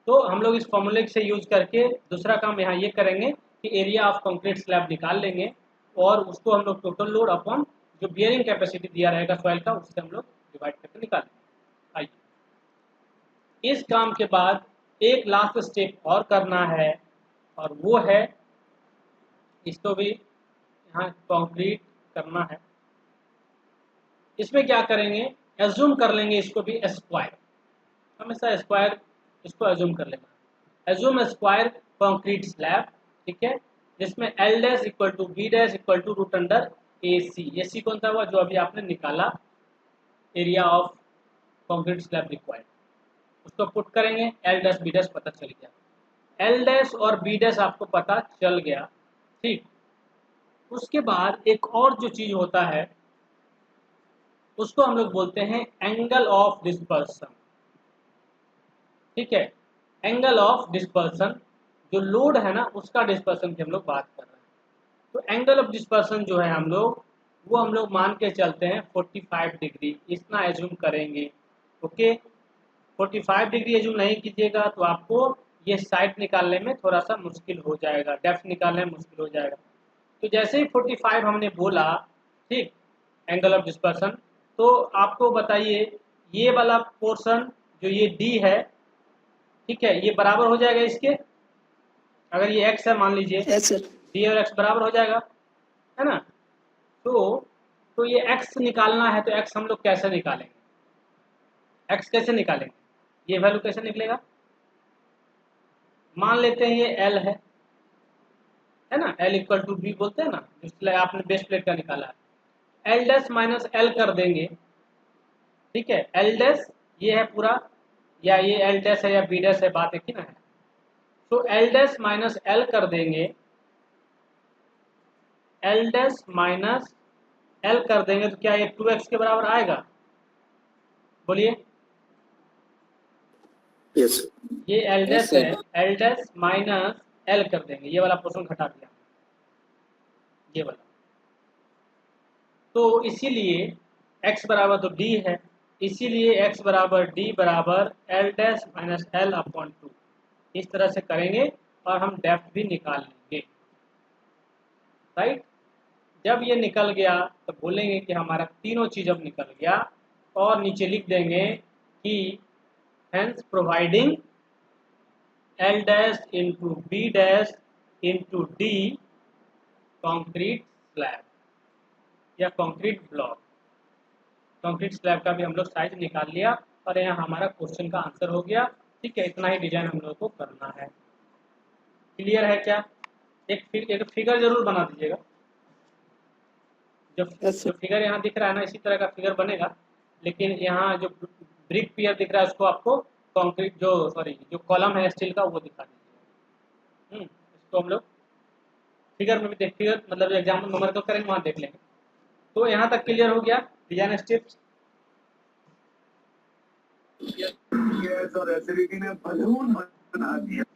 तो हम लोग इस फॉर्मूले से यूज करके दूसरा काम यहाँ ये करेंगे कि एरिया ऑफ कंक्रीट स्लैब निकाल लेंगे और उसको हम लोग टोटल लोड अपॉन जो बियरिंग कैपेसिटी दिया रहेगा सॉइल का उससे हम लोग डिवाइड करके निकालेंगे। आइए, इस काम के बाद एक लास्ट स्टेप और करना है और वो है, इसको भी यहाँ कंक्रीट करना है। इसमें क्या करेंगे, एज्यूम कर लेंगे इसको भी स्क्वायर, हमेशा स्क्वायर इसको एज्यूम कर लेना। एज्यूम स्क्वायर कंक्रीट स्लैब, ठीक है, जिसमें L dash equal to B dash equal to root under AC। AC कौन सा हुआ, जो अभी आपने निकाला area of concrete slab required, उसको पुट करेंगे। L डैश B डैश पता चल गया, L डैश और B डैश आपको पता चल गया, ठीक। उसके बाद एक और जो चीज होता है उसको हम लोग बोलते हैं एंगल ऑफ डिस्पर्सन, ठीक है। एंगल ऑफ डिस्पर्सन, जो लोड है ना उसका डिस्पर्सन की हम लोग बात कर रहे हैं। तो एंगल ऑफ डिस्पर्सन जो है हम लोग मान के चलते हैं 45 डिग्री, इतना एज्यूम करेंगे, ओके। 45 डिग्री एज्यूम नहीं कीजिएगा तो आपको ये साइड निकालने में थोड़ा सा मुश्किल हो जाएगा, डेप्थ निकालने में मुश्किल हो जाएगा। तो जैसे ही 45 हमने बोला, ठीक, एंगल ऑफ डिस्पर्सन, तो आपको बताइए ये वाला पोर्शन जो ये D है, ठीक है, ये बराबर हो जाएगा इसके, अगर ये x है मान लीजिए, D और x बराबर हो जाएगा, है ना। तो ये x निकालना है, तो x हम लोग कैसे निकालेंगे, x कैसे निकालेंगे, ये वैल्यू कैसे निकलेगा। मान लेते हैं ये L है ना, L इक्वल टू B बोलते हैं ना, जिसलिए आपने बेस प्लेट का निकाला है, L डैश माइनस L कर देंगे, ठीक है। L डैश ये है पूरा, या ये L डैश है या B डैश है, बात एक ही ना है। तो L डैश माइनस L कर देंगे, L डैश माइनस L कर देंगे तो क्या ये 2x के बराबर आएगा, बोलिए। यस, ये L डैश है, L डैश माइनस L कर देंगे, ये वाला पोर्शन घटा दिया, ये वाला। तो इसीलिए x बराबर तो D है, इसीलिए x बराबर D बराबर L dash minus L upon 2, इस तरह से करेंगे और हम डेप्थ भी निकाल लेंगे, राइट। जब ये निकल गया तो बोलेंगे कि हमारा तीनों चीज अब निकल गया, और नीचे लिख देंगे कि hence providing L dash into B dash into D concrete slab या कॉन्क्रीट ब्लॉक। कॉन्क्रीट स्लैब का भी हम लोग साइज निकाल लिया और यहाँ हमारा क्वेश्चन का आंसर हो गया, ठीक है। इतना ही डिजाइन हम लोग को करना है, क्लियर है क्या। एक फिगर जरूर बना दीजिएगा, जो फिगर यहाँ दिख रहा है ना इसी तरह का फिगर बनेगा, लेकिन यहाँ जो ब्रिक पियर दिख रहा है उसको आपको कंक्रीट जो कॉलम है स्टील का वो दिखा दीजिएगा। इसको हम लोग फिगर में भी फिगर मतलब एग्जाम्पल नंबर तो करेंगे वहाँ देख लेंगे। तो यहाँ तक क्लियर हो गया, design steps.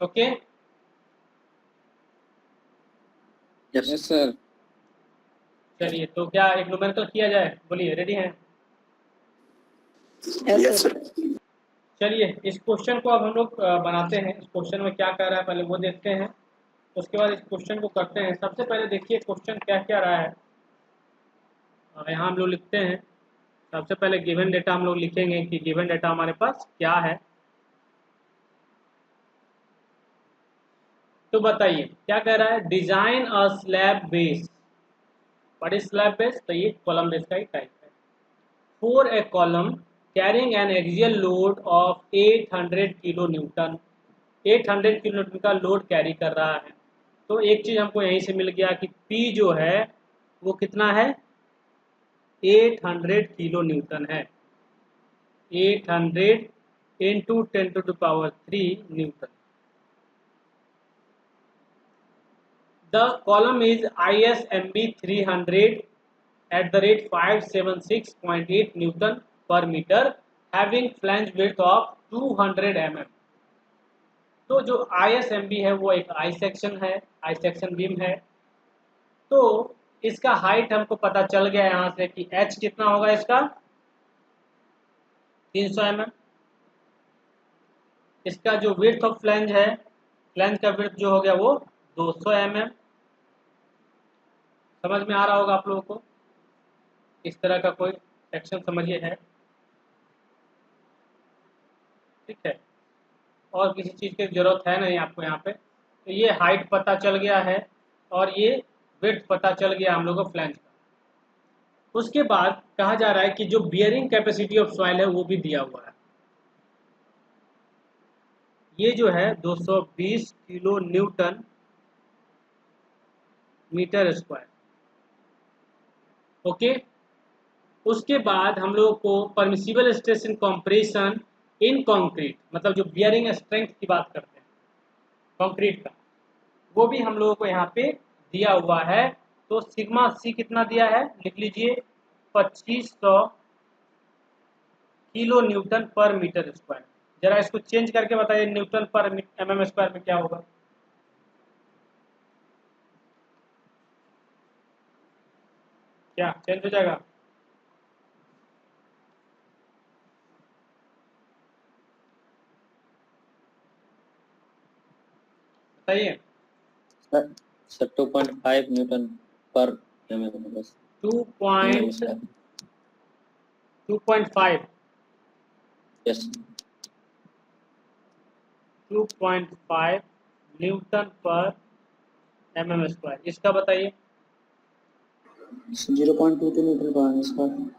Okay yes sir. चलिए, तो क्या एक न्यूमेरिकल किया जाए? बोलिए, रेडी हैं? Yes sir. चलिए, इस क्वेश्चन को अब हम लोग बनाते हैं। इस क्वेश्चन में क्या कह रहा है पहले वो देखते हैं, उसके बाद इस क्वेश्चन को करते हैं। सबसे पहले देखिए क्वेश्चन क्या क्या रहा है। यहाँ हम लोग लिखते हैं। सबसे पहले गिवन डेटा हम लोग लिखेंगे कि गिवन डेटा हमारे पास क्या है। तो बताइए क्या कह रहा है, design a slab base. What is slab base? तो ये कॉलम बेस का ही टाइप है। For a column carrying N axial load of 800 kilo Newton, 800 kilo Newton का लोड कैरी कर रहा है। तो एक चीज हमको यहीं से मिल गया कि P जो है वो कितना है, 800 किलो न्यूटन है। 800 into 10⁻³ Newton. The column is ISMB 300 at the rate 576.8 Newton per meter, having flange width of 200 mm. तो जो ISMB है वो एक आई सेक्शन है, आई सेक्शन बीम है। तो इसका हाइट हमको पता चल गया यहाँ से कि H कितना होगा इसका, 300 mm। इसका जो विड्थ ऑफ फ्लैंज है, फ्लैंज का विड्थ जो हो गया वो 200 mm। समझ में आ रहा होगा आप लोगों को? इस तरह का कोई सेक्शन समझिए है, ठीक है। और किसी चीज़ की जरूरत है नहीं आपको यहाँ पे। तो ये हाइट पता चल गया है और ये विड्थ पता चल गया हम लोग को फ्लैंज का। उसके बाद कहा जा रहा है कि जो बियरिंग कैपेसिटी ऑफ सॉइल है वो भी दिया हुआ है। ये जो है 220 kilo newton metre square. Okay, उसके बाद हम लोग को permissible stress in compression in concrete, मतलब जो बियरिंग स्ट्रेंथ की बात करते हैं कंक्रीट का, वो भी हम लोगों को यहाँ पे दिया हुआ है। तो सिग्मा सी कितना दिया है, लिख लीजिए 2500 किलो न्यूटन पर मीटर स्क्वायर। जरा इसको चेंज करके बताइए, न्यूटन पर mm स्क्वायर में क्या होगा? क्या चेंज हो जाएगा? बताइए। सर 2.5 न्यूटन पर mm बस। 2.5 यस 2.5 न्यूटन पर mm स्क्वायर। इसका बताइए। 0.22 मीटर पर स्क्वायर।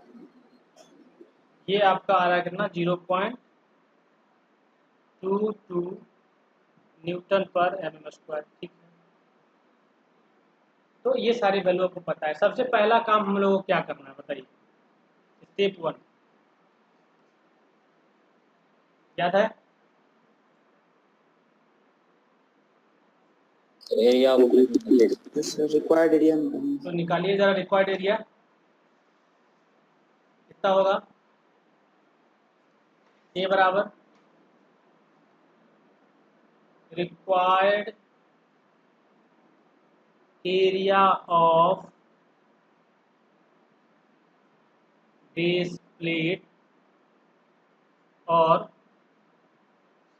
ये आपका आ रहा है कितना, 0.22 न्यूटन पर mm स्क्वायर, ठीक है। तो ये सारी वैल्यू आपको पता है। सबसे पहला काम हम लोगों को क्या करना है बताइए, स्टेप 1 क्या था? Area required area. तो निकालिए जरा रिक्वायर्ड एरिया कितना होगा। ए बराबर required area of base plate और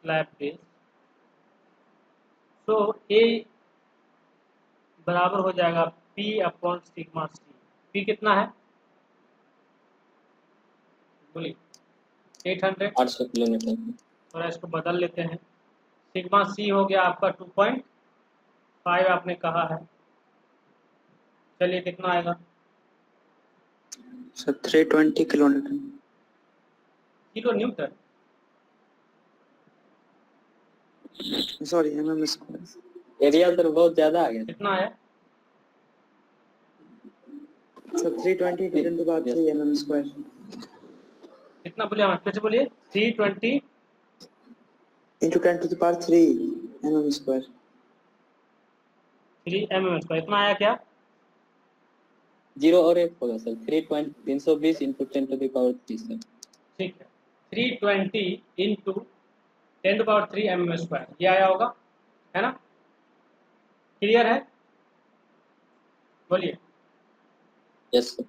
स्लैब बेस। तो ए बराबर हो जाएगा P upon sigma C. P कितना है बोलिए? 800। 800 किलोमीटर। थोड़ा इसको बदल लेते हैं। सिग्मा सी हो गया आपका 2.5 आपने कहा है। चलिए कितना आएगा? Sir 320 kilo Newton. Kilo Newton, sorry mm square. Area तो बहुत ज्यादा आ गया। कितना है? Sir 320 divided by 3 mm square. कितना बोलिए? हम फिर से बोलिए। 320 into 10 to the power 3 mm square. 3 mm square. इतना आया क्या? 0 और 1 होगा सर, 320 इंटू 10⁻³ सर। ठीक है, 320 इंटू 10⁻³ mm², ये आया होगा, है ना? क्लियर है? बोलिए। Yes sir.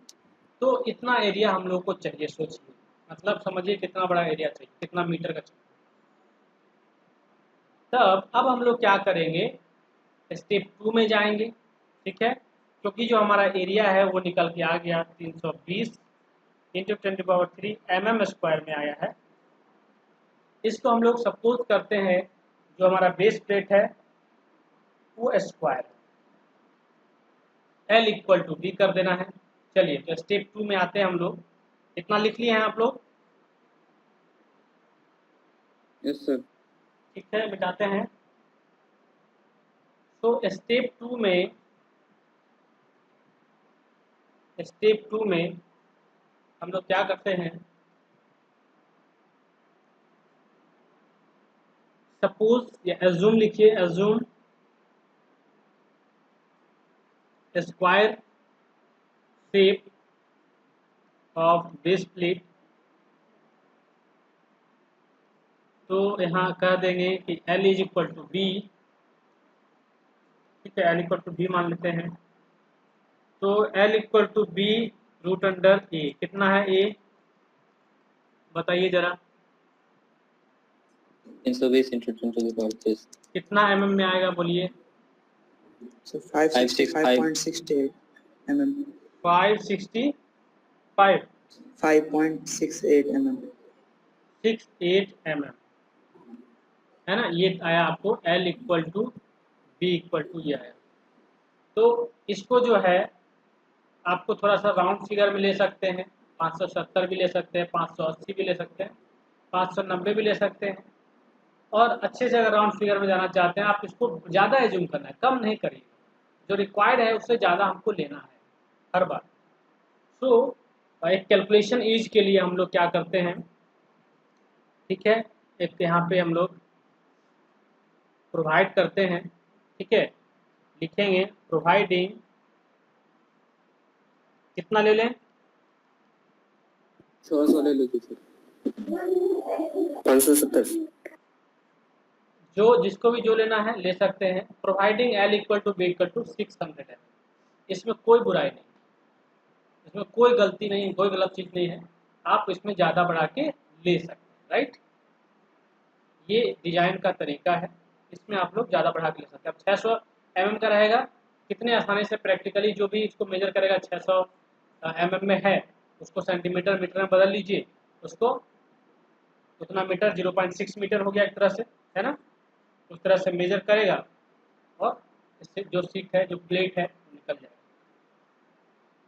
तो इतना एरिया हम लोग को चाहिए, सोचिए, मतलब समझिए कितना बड़ा एरिया चाहिए, कितना मीटर का चाहिए। तब अब हम लोग क्या करेंगे, स्टेप 2 में जाएंगे, ठीक है, क्योंकि जो हमारा एरिया है वो निकल के आ गया 320 इंटू 10⁻³ mm² में आया है। इसको हम लोग सपोज करते हैं जो हमारा बेस प्लेट है वो square, L equal to B कर देना है। चलिए तो स्टेप 2 में आते हैं हम लोग, कितना लिख लिए हैं आप लोग? Yes sir. ठीक है, मिटाते हैं। तो स्टेप 2 में हम लोग क्या करते हैं, सपोज या एज्यूम लिखिए, assume square shape of base plate. तो यहाँ कह देंगे कि L is equal to B, ठीक है, L इक्वल टू बी मान लेते हैं। तो L equal to B root under A, कितना है ए बताइए जरा, 320 इंटू 10⁻³ कितना mm में आएगा बोलिए? So 565.68 mm. 565 5.68 mm. 68 mm, है ना? ये आया आपको L equal to B equal to ये आया। तो इसको जो है आपको थोड़ा सा राउंड फिगर में ले सकते हैं, 570 भी ले सकते हैं, 580 भी ले सकते हैं, 590 भी ले सकते हैं। और अच्छे से अगर राउंड फिगर में जाना चाहते हैं आप, इसको ज़्यादा एज्यूम करना है, कम नहीं करिए, जो रिक्वायर्ड है उससे ज़्यादा हमको लेना है हर बार। सो एक कैलकुलेशन ईज के लिए हम लोग क्या करते हैं, ठीक है, एक यहाँ पे हम लोग प्रोवाइड करते हैं, ठीक है, लिखेंगे प्रोवाइडिंग, कितना ले लें, 600 ले लीजिए सर, 570, जो जिसको भी जो लेना है ले सकते हैं। Providing L equal to B equal to 600 है, इसमें कोई बुराई नहीं, इसमें कोई गलती नहीं, कोई गलत चीज़ नहीं है, आप इसमें ज़्यादा बढ़ा के ले सकते हैं, राइट। ये डिजाइन का तरीका है, इसमें आप लोग ज़्यादा बढ़ा के ले सकते हैं। अब 600 mm का रहेगा, कितने आसानी से प्रैक्टिकली जो भी इसको मेजर करेगा 600 mm में है, उसको सेंटीमीटर मीटर में बदल लीजिए, उसको उतना मीटर 0.6 मीटर हो गया एक तरह से, है ना? उस तरह से मेजर करेगा और इससे जो सीट है, जो प्लेट है, निकल जाएगा।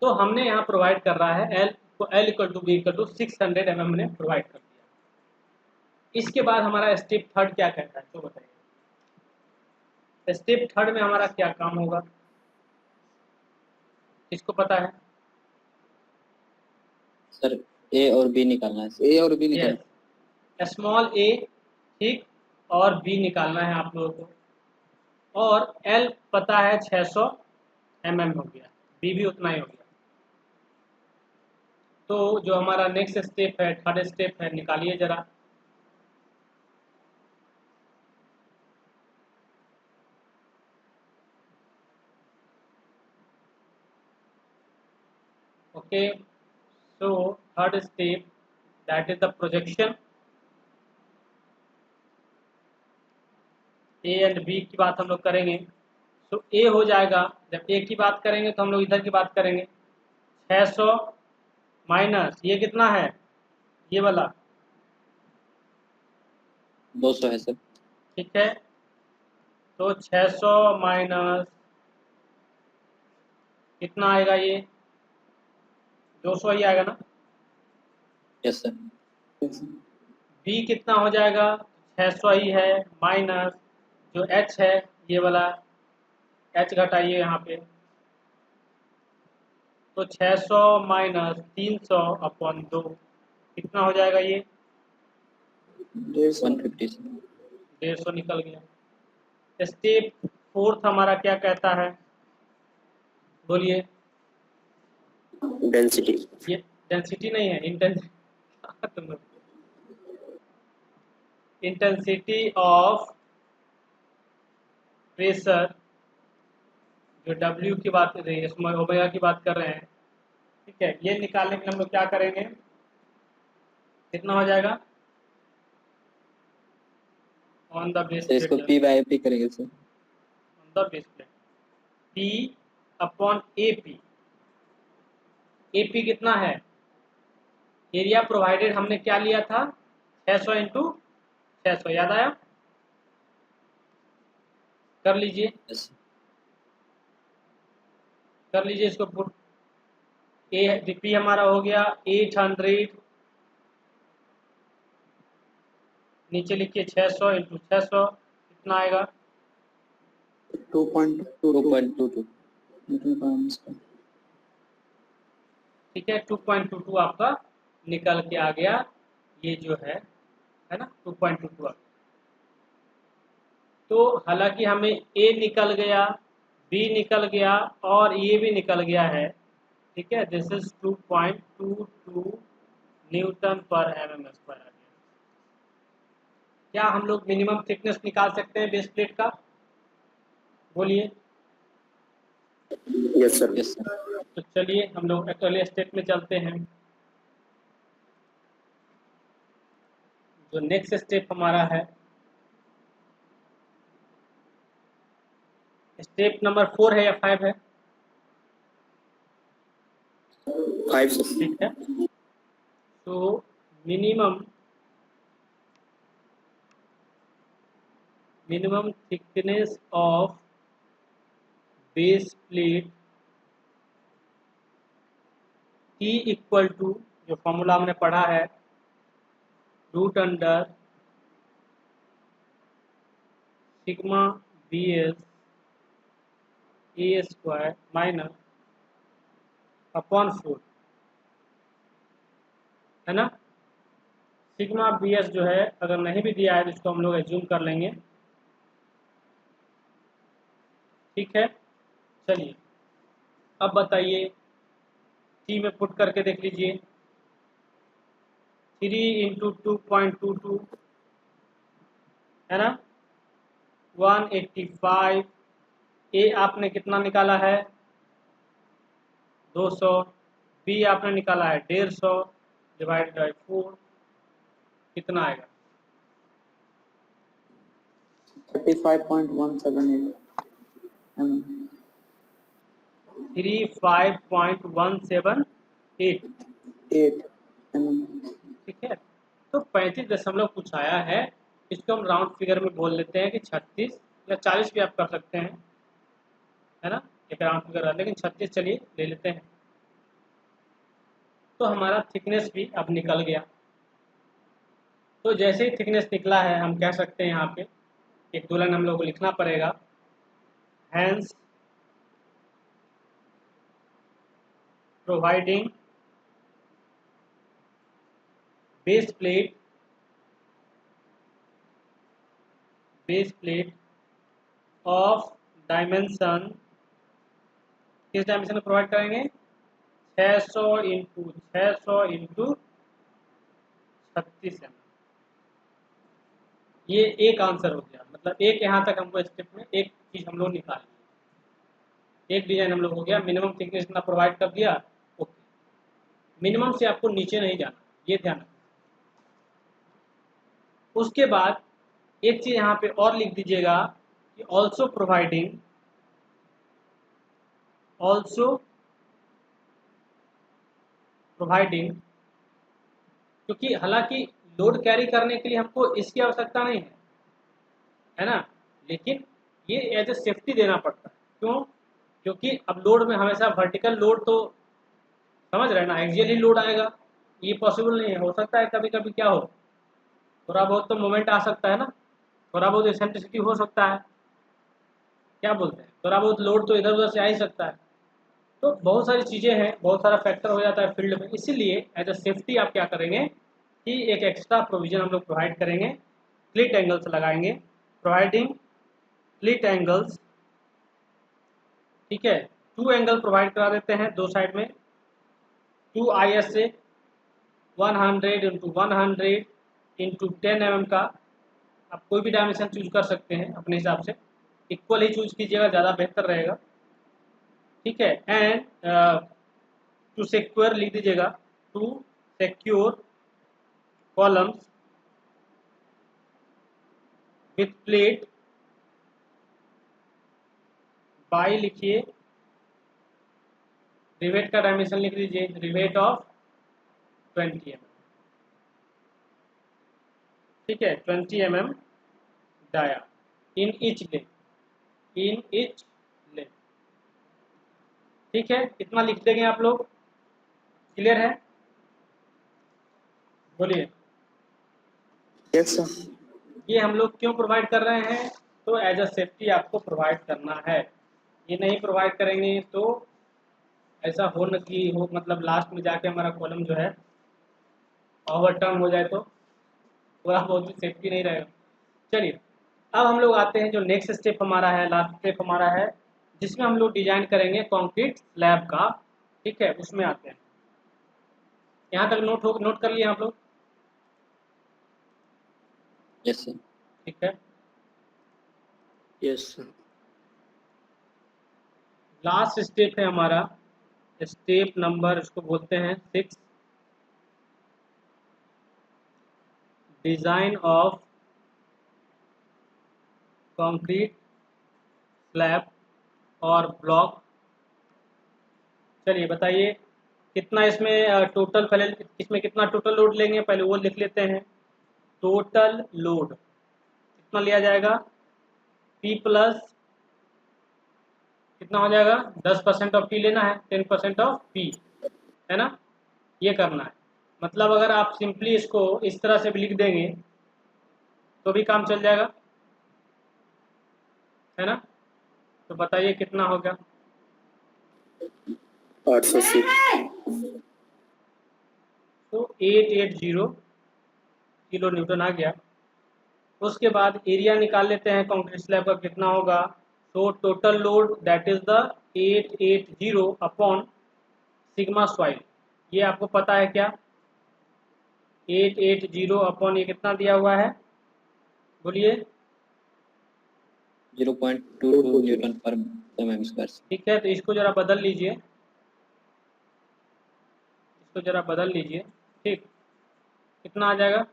तो हमने यहाँ प्रोवाइड कर रहा है L equal to B equal to 600 mm ने प्रोवाइड कर दिया। इसके बाद हमारा स्टेप थर्ड क्या कहता है तो बताइए, स्टेप थर्ड में हमारा क्या काम होगा, किसको पता है? सर ए और बी निकालना है, ए और बी निकालना है। स्मॉल ए, ठीक, और बी निकालना है आप लोगों को, और L पता है 600 mm हो गया, बी भी उतना ही हो गया। तो जो हमारा नेक्स्ट स्टेप है, थर्ड स्टेप है, निकालिए जरा। Okay, so third step that is the projection. A and B की बात हम लोग करेंगे। तो ए हो जाएगा, जब ए की बात करेंगे तो हम लोग इधर की बात करेंगे, 600 माइनस ये कितना है, ये वाला 200 है सर। ठीक है, तो 600 माइनस कितना आएगा, ये 200 ही आएगा ना। Yes sir. बी कितना हो जाएगा, 600 ही है, माइनस जो एच है ये वाला, एच घटाइए यहाँ पे, तो 600 माइनस 300 अपॉन 2 कितना हो जाएगा, ये 150 सर। 150 निकल गया। स्टेप फोर्थ हमारा क्या कहता है बोलिए, डेंसिटी। ये डेंसिटी नहीं है, इंटेंसिटी इंटेंसिटी ऑफ प्रेशर, जो W की बात कर रही है, इसमें ओमेगा की बात कर रहे हैं, ठीक है। ये निकालने के लिए हम लोग क्या करेंगे, कितना हो जाएगा ऑन द बेस सर इसको प्लेट, P/P करेंगे sir. On the base plate P upon AP। AP कितना है, एरिया प्रोवाइडेड हमने क्या लिया था 600 इंटू 600, याद आया, कर लीजिए Yes, कर लीजिए इसको पुट। ए पी हमारा हो गया 800, नीचे लिखिए 600 इंटू 600, कितना आएगा 2.22 2.22। न्यूटन पर आंसर। ठीक है। 2.22 आपका निकल के आ गया, ये जो है ना 2.22 आ गया। तो हालांकि हमें ए निकल गया, बी निकल गया और ये भी निकल गया है, ठीक है। दिस इज 2.22 न्यूटन पर mm स्क्वायर आ गया। क्या हम लोग मिनिमम थिकनेस निकाल सकते हैं बेस प्लेट का, बोलिए। Yes sir. Yes sir. तो चलिए हम लोग अगले स्टेप में चलते हैं। जो नेक्स्ट स्टेप हमारा है, स्टेप नंबर 4 है या 5 है, 5 सर। ठीक है। तो minimum thickness of base plate T equal to, जो फॉर्मूला हमने पढ़ा है, root under sigma B S A square minus upon 4, है ना। सिग्मा बी एस जो है अगर नहीं भी दिया है तो इसको हम लोग एज्यूम कर लेंगे, ठीक है। चलिए अब बताइए, टी में पुट करके देख लीजिए, 3 इंटू 2.22 है ना 185। ए आपने कितना निकाला है 200, बी आपने निकाला है 150, डिवाइड बाई 4 कितना आएगा 35.178 35.178, 8 ठीक है। तो 35 कुछ आया है, इसको हम राउंड फिगर में बोल लेते हैं कि 36 या 40 भी आप कर सकते हैं, है ना, एक राउंड फिगर है, लेकिन 36 चलिए ले लेते हैं। तो हमारा थिकनेस भी अब निकल गया। तो जैसे ही थिकनेस निकला है हम कह सकते हैं, यहाँ पे एक दो लाइन हम लोग को लिखना पड़ेगा, hence providing base plate of dimension, किस डायमेंशन में प्रोवाइड करेंगे 600 इंटू 600 इंटू 36 ये एक आंसर हो गया, मतलब एक यहाँ तक हमको स्टेप में एक चीज हम लोग निकाल ली, एक डिजाइन हम लोग हो गया। मिनिमम थिकनेस इतना प्रोवाइड कर दिया, ओके। मिनिमम से आपको नीचे नहीं जाना, ये ध्यान रखना। उसके बाद एक चीज यहाँ पे और लिख दीजिएगा कि ऑल्सो प्रोवाइडिंग, क्योंकि हालांकि लोड कैरी करने के लिए हमको इसकी आवश्यकता नहीं है ना, लेकिन ये एज ए सेफ्टी देना पड़ता है। क्यों, क्योंकि अब लोड में हमेशा वर्टिकल लोड तो समझ रहे हैं ना, एक्सियल ही लोड आएगा, ये पॉसिबल नहीं है। हो सकता है कभी कभी क्या हो, थोड़ा बहुत तो मोमेंट आ सकता है ना, थोड़ा बहुत एसेंट्रिसिटी हो सकता है, क्या बोलते हैं, थोड़ा बहुत लोड तो इधर उधर से आ ही सकता है। तो बहुत सारी चीज़ें हैं, बहुत सारा फैक्टर हो जाता है फील्ड में, इसीलिए एज अ सेफ्टी आप क्या करेंगे कि एक एक्स्ट्रा प्रोविजन हम लोग प्रोवाइड करेंगे, स्प्लिट एंगल्स लगाएंगे, प्रोवाइडिंग स्प्लिट एंगल्स, ठीक है। 2 एंगल प्रोवाइड करा देते हैं दो साइड में, two ISA 100 into 100 into 10 mm का आप कोई भी डायमेंशन चूज कर सकते हैं अपने हिसाब से, इक्वल ही चूज कीजिएगा, ज़्यादा बेहतर रहेगा। ठीक है, एंड टू सिक्योर लिख दीजिएगा, to secure columns with plate by लिखिए, रिवेट का डायमेंशन लिख दीजिए, रिवेट ऑफ 20 mm। ठीक है, 20 mm डाया इन ईच ले, इन ईच ले। ठीक है, इतना लिख देंगे आप लोग। क्लियर है? बोलिए। Yes sir. ये हम लोग क्यों प्रोवाइड कर रहे हैं? तो एज अ सेफ्टी आपको प्रोवाइड करना है। ये नहीं प्रोवाइड करेंगे तो ऐसा हो न कि हो, मतलब लास्ट में जाके हमारा कॉलम जो है ओवरटर्न हो जाए तो थोड़ा बहुत भी सेफ्टी नहीं रहेगा। चलिए, अब हम लोग आते हैं जो नेक्स्ट स्टेप हमारा है, लास्ट स्टेप हमारा है, जिसमें हम लोग डिजाइन करेंगे कंक्रीट स्लैब का। ठीक है, उसमें आते हैं। यहाँ तक नोट कर लिए आप लोग? Yes sir. ठीक है, यस सर। लास्ट स्टेप है हमारा, स्टेप नंबर इसको बोलते हैं 6, डिजाइन ऑफ कंक्रीट स्लैब और ब्लॉक। चलिए बताइए कितना इसमें टोटल, पहले इसमें कितना टोटल लोड लेंगे, पहले वो लिख लेते हैं। टोटल लोड कितना लिया जाएगा? P प्लस कितना हो जाएगा? 10% ऑफ P लेना है, 10% ऑफ P, है ना? ये करना है। मतलब अगर आप सिंपली इसको इस तरह से भी लिख देंगे तो भी काम चल जाएगा, है ना? तो बताइए कितना होगा? 880। तो 880 किलो न्यूटन आ गया। उसके बाद एरिया निकाल लेते हैं कंक्रीट स्लैब का कितना होगा। तो total load that is the 880 upon sigma soil. ये आपको पता है क्या? 880 अपॉन ये कितना दिया हुआ है, बोलिए? 0.22 न्यूटन पर mm स्क्वायर। ठीक है, तो इसको जरा बदल लीजिए, इसको जरा बदल लीजिए। ठीक, कितना आ जाएगा?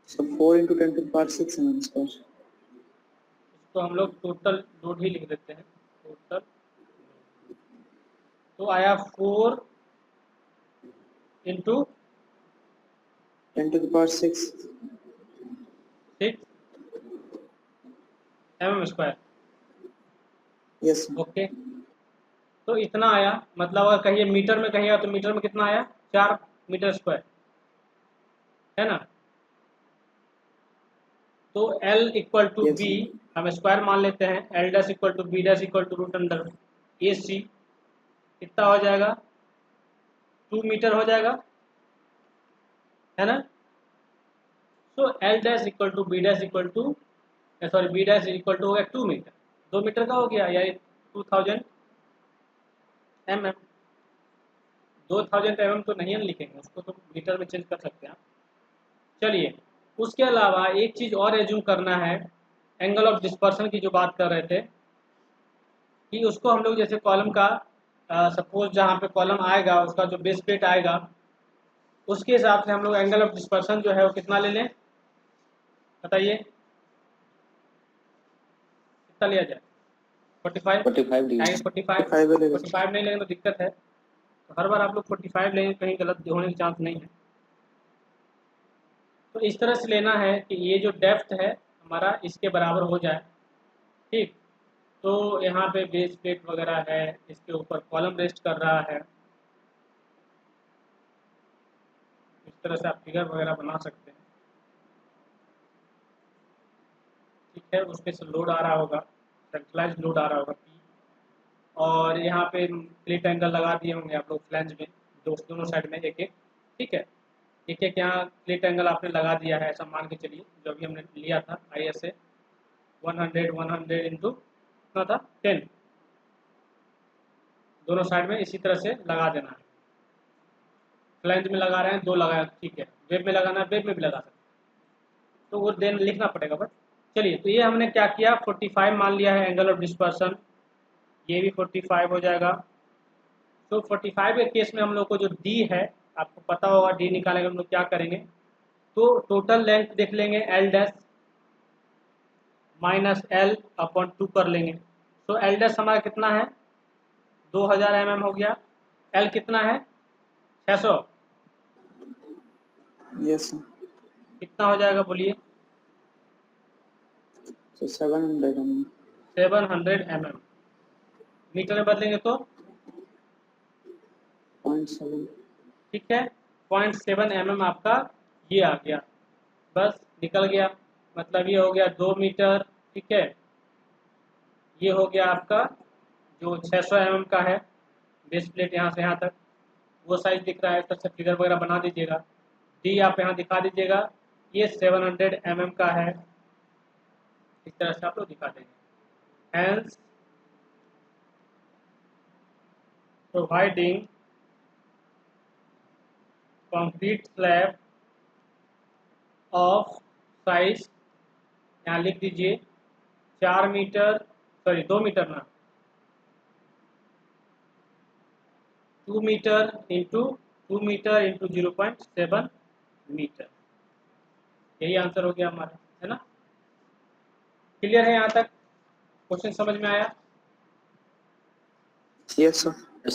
So 4 into 10 to the power 6 mm square. इसको हम लोग टोटल लोड ही लिख देते हैं, टोटल। तो आया 4 into 10 to the power 6. 6 mm square. Yes sir. Okay, तो इतना आया। मतलब अगर कहिए मीटर में कहिएगा तो मीटर में कितना आया? 4 मीटर स्क्वायर, है ना? तो L equal to Yes, B, sir. हम स्क्वायर मान लेते हैं। L dash equal to B dash equal to root under AC, कितना हो जाएगा? 2 मीटर हो जाएगा, है ना? तो L dash equal to B dash equal to, sorry, B dash equal to हो गया 2 मीटर, 2 मीटर का हो गया, या 2000 mm। 2000 mm तो नहीं हम लिखेंगे, उसको तो मीटर में चेंज कर सकते हैं आप। चलिए, उसके अलावा एक चीज़ और एज्यूम करना है, एंगल ऑफ डिस्पर्सन की जो बात कर रहे थे, कि उसको हम लोग जैसे कॉलम का सपोज जहाँ पे कॉलम आएगा उसका जो बेस प्लेट आएगा उसके हिसाब से हम लोग एंगल ऑफ डिस्पर्सन जो है वो कितना ले लें, बताइए कितना लिया जाए? 45 45 डिग्री। 45 45 नहीं लेंगे तो दिक्कत है। तो हर बार आप लोग 45 लेंगे, कहीं गलत होने की चांस नहीं है। तो इस तरह से लेना है कि ये जो डेप्थ है हमारा इसके बराबर हो जाए। ठीक, तो यहाँ पे बेस प्लेट वगैरह है, इसके ऊपर कॉलम रेस्ट कर रहा है, इस तरह से आप फिगर वगैरह बना सकते हैं। ठीक है, उसमें से लोड आ रहा होगा, सेंट्रलाइज लोड आ रहा होगा P, और यहाँ पे प्लेट एंगल लगा दिए होंगे आप लोग फ्लैंज में, दोनों साइड में एक एक। ठीक है, एक एक यहाँ प्लेट एंगल आपने लगा दिया है, ऐसा मान के चलिए, जो अभी हमने लिया था ISA 100 इंटू कितना था 10, दोनों साइड में इसी तरह से लगा देना है। फ्लैंज में लगा रहे हैं, 2 लगाया, ठीक है। वेब में लगाना है, वेब में भी लगा सकते हैं, तो वो देन लिखना पड़ेगा। बट चलिए, तो ये हमने क्या किया, 45 मान लिया है एंगल ऑफ डिस्पर्सन, ये भी 45 हो जाएगा। तो 45 के केस में हम लोग को जो डी है, आपको पता होगा डी निकालने के हम लोग क्या करेंगे, तो टोटल लेंथ देख लेंगे L dash minus L upon 2 कर लेंगे। तो एल डैश हमारा कितना है, 2000 mm हो गया। एल कितना है, 600, यस सर। कितना हो जाएगा बोलिए, तो 700 mm। 700 mm। मीटर में बदलेंगे तो 0.7। ठीक है, 0.7 mm आपका ये आ गया, बस निकल गया। मतलब ये हो गया 2 मीटर, ठीक है। ये हो गया आपका जो 600 mm का है, बेस प्लेट यहाँ से यहाँ तक, वो साइज दिख रहा है। तो फिगर वगैरह बना दीजिएगा, डी आप यहाँ दिखा दीजिएगा, ये 700 mm का है, इस तरह से आप लोग दिखा देंगे। Hence providing concrete slab of size, यहाँ लिख दीजिए 4 मीटर, सॉरी 2 मीटर ना, 2 metre into 2 metre into 0.7 metre, यही आंसर हो गया हमारा, है ना। क्लियर है यहाँ तक, क्वेश्चन समझ में आया। Yes sir.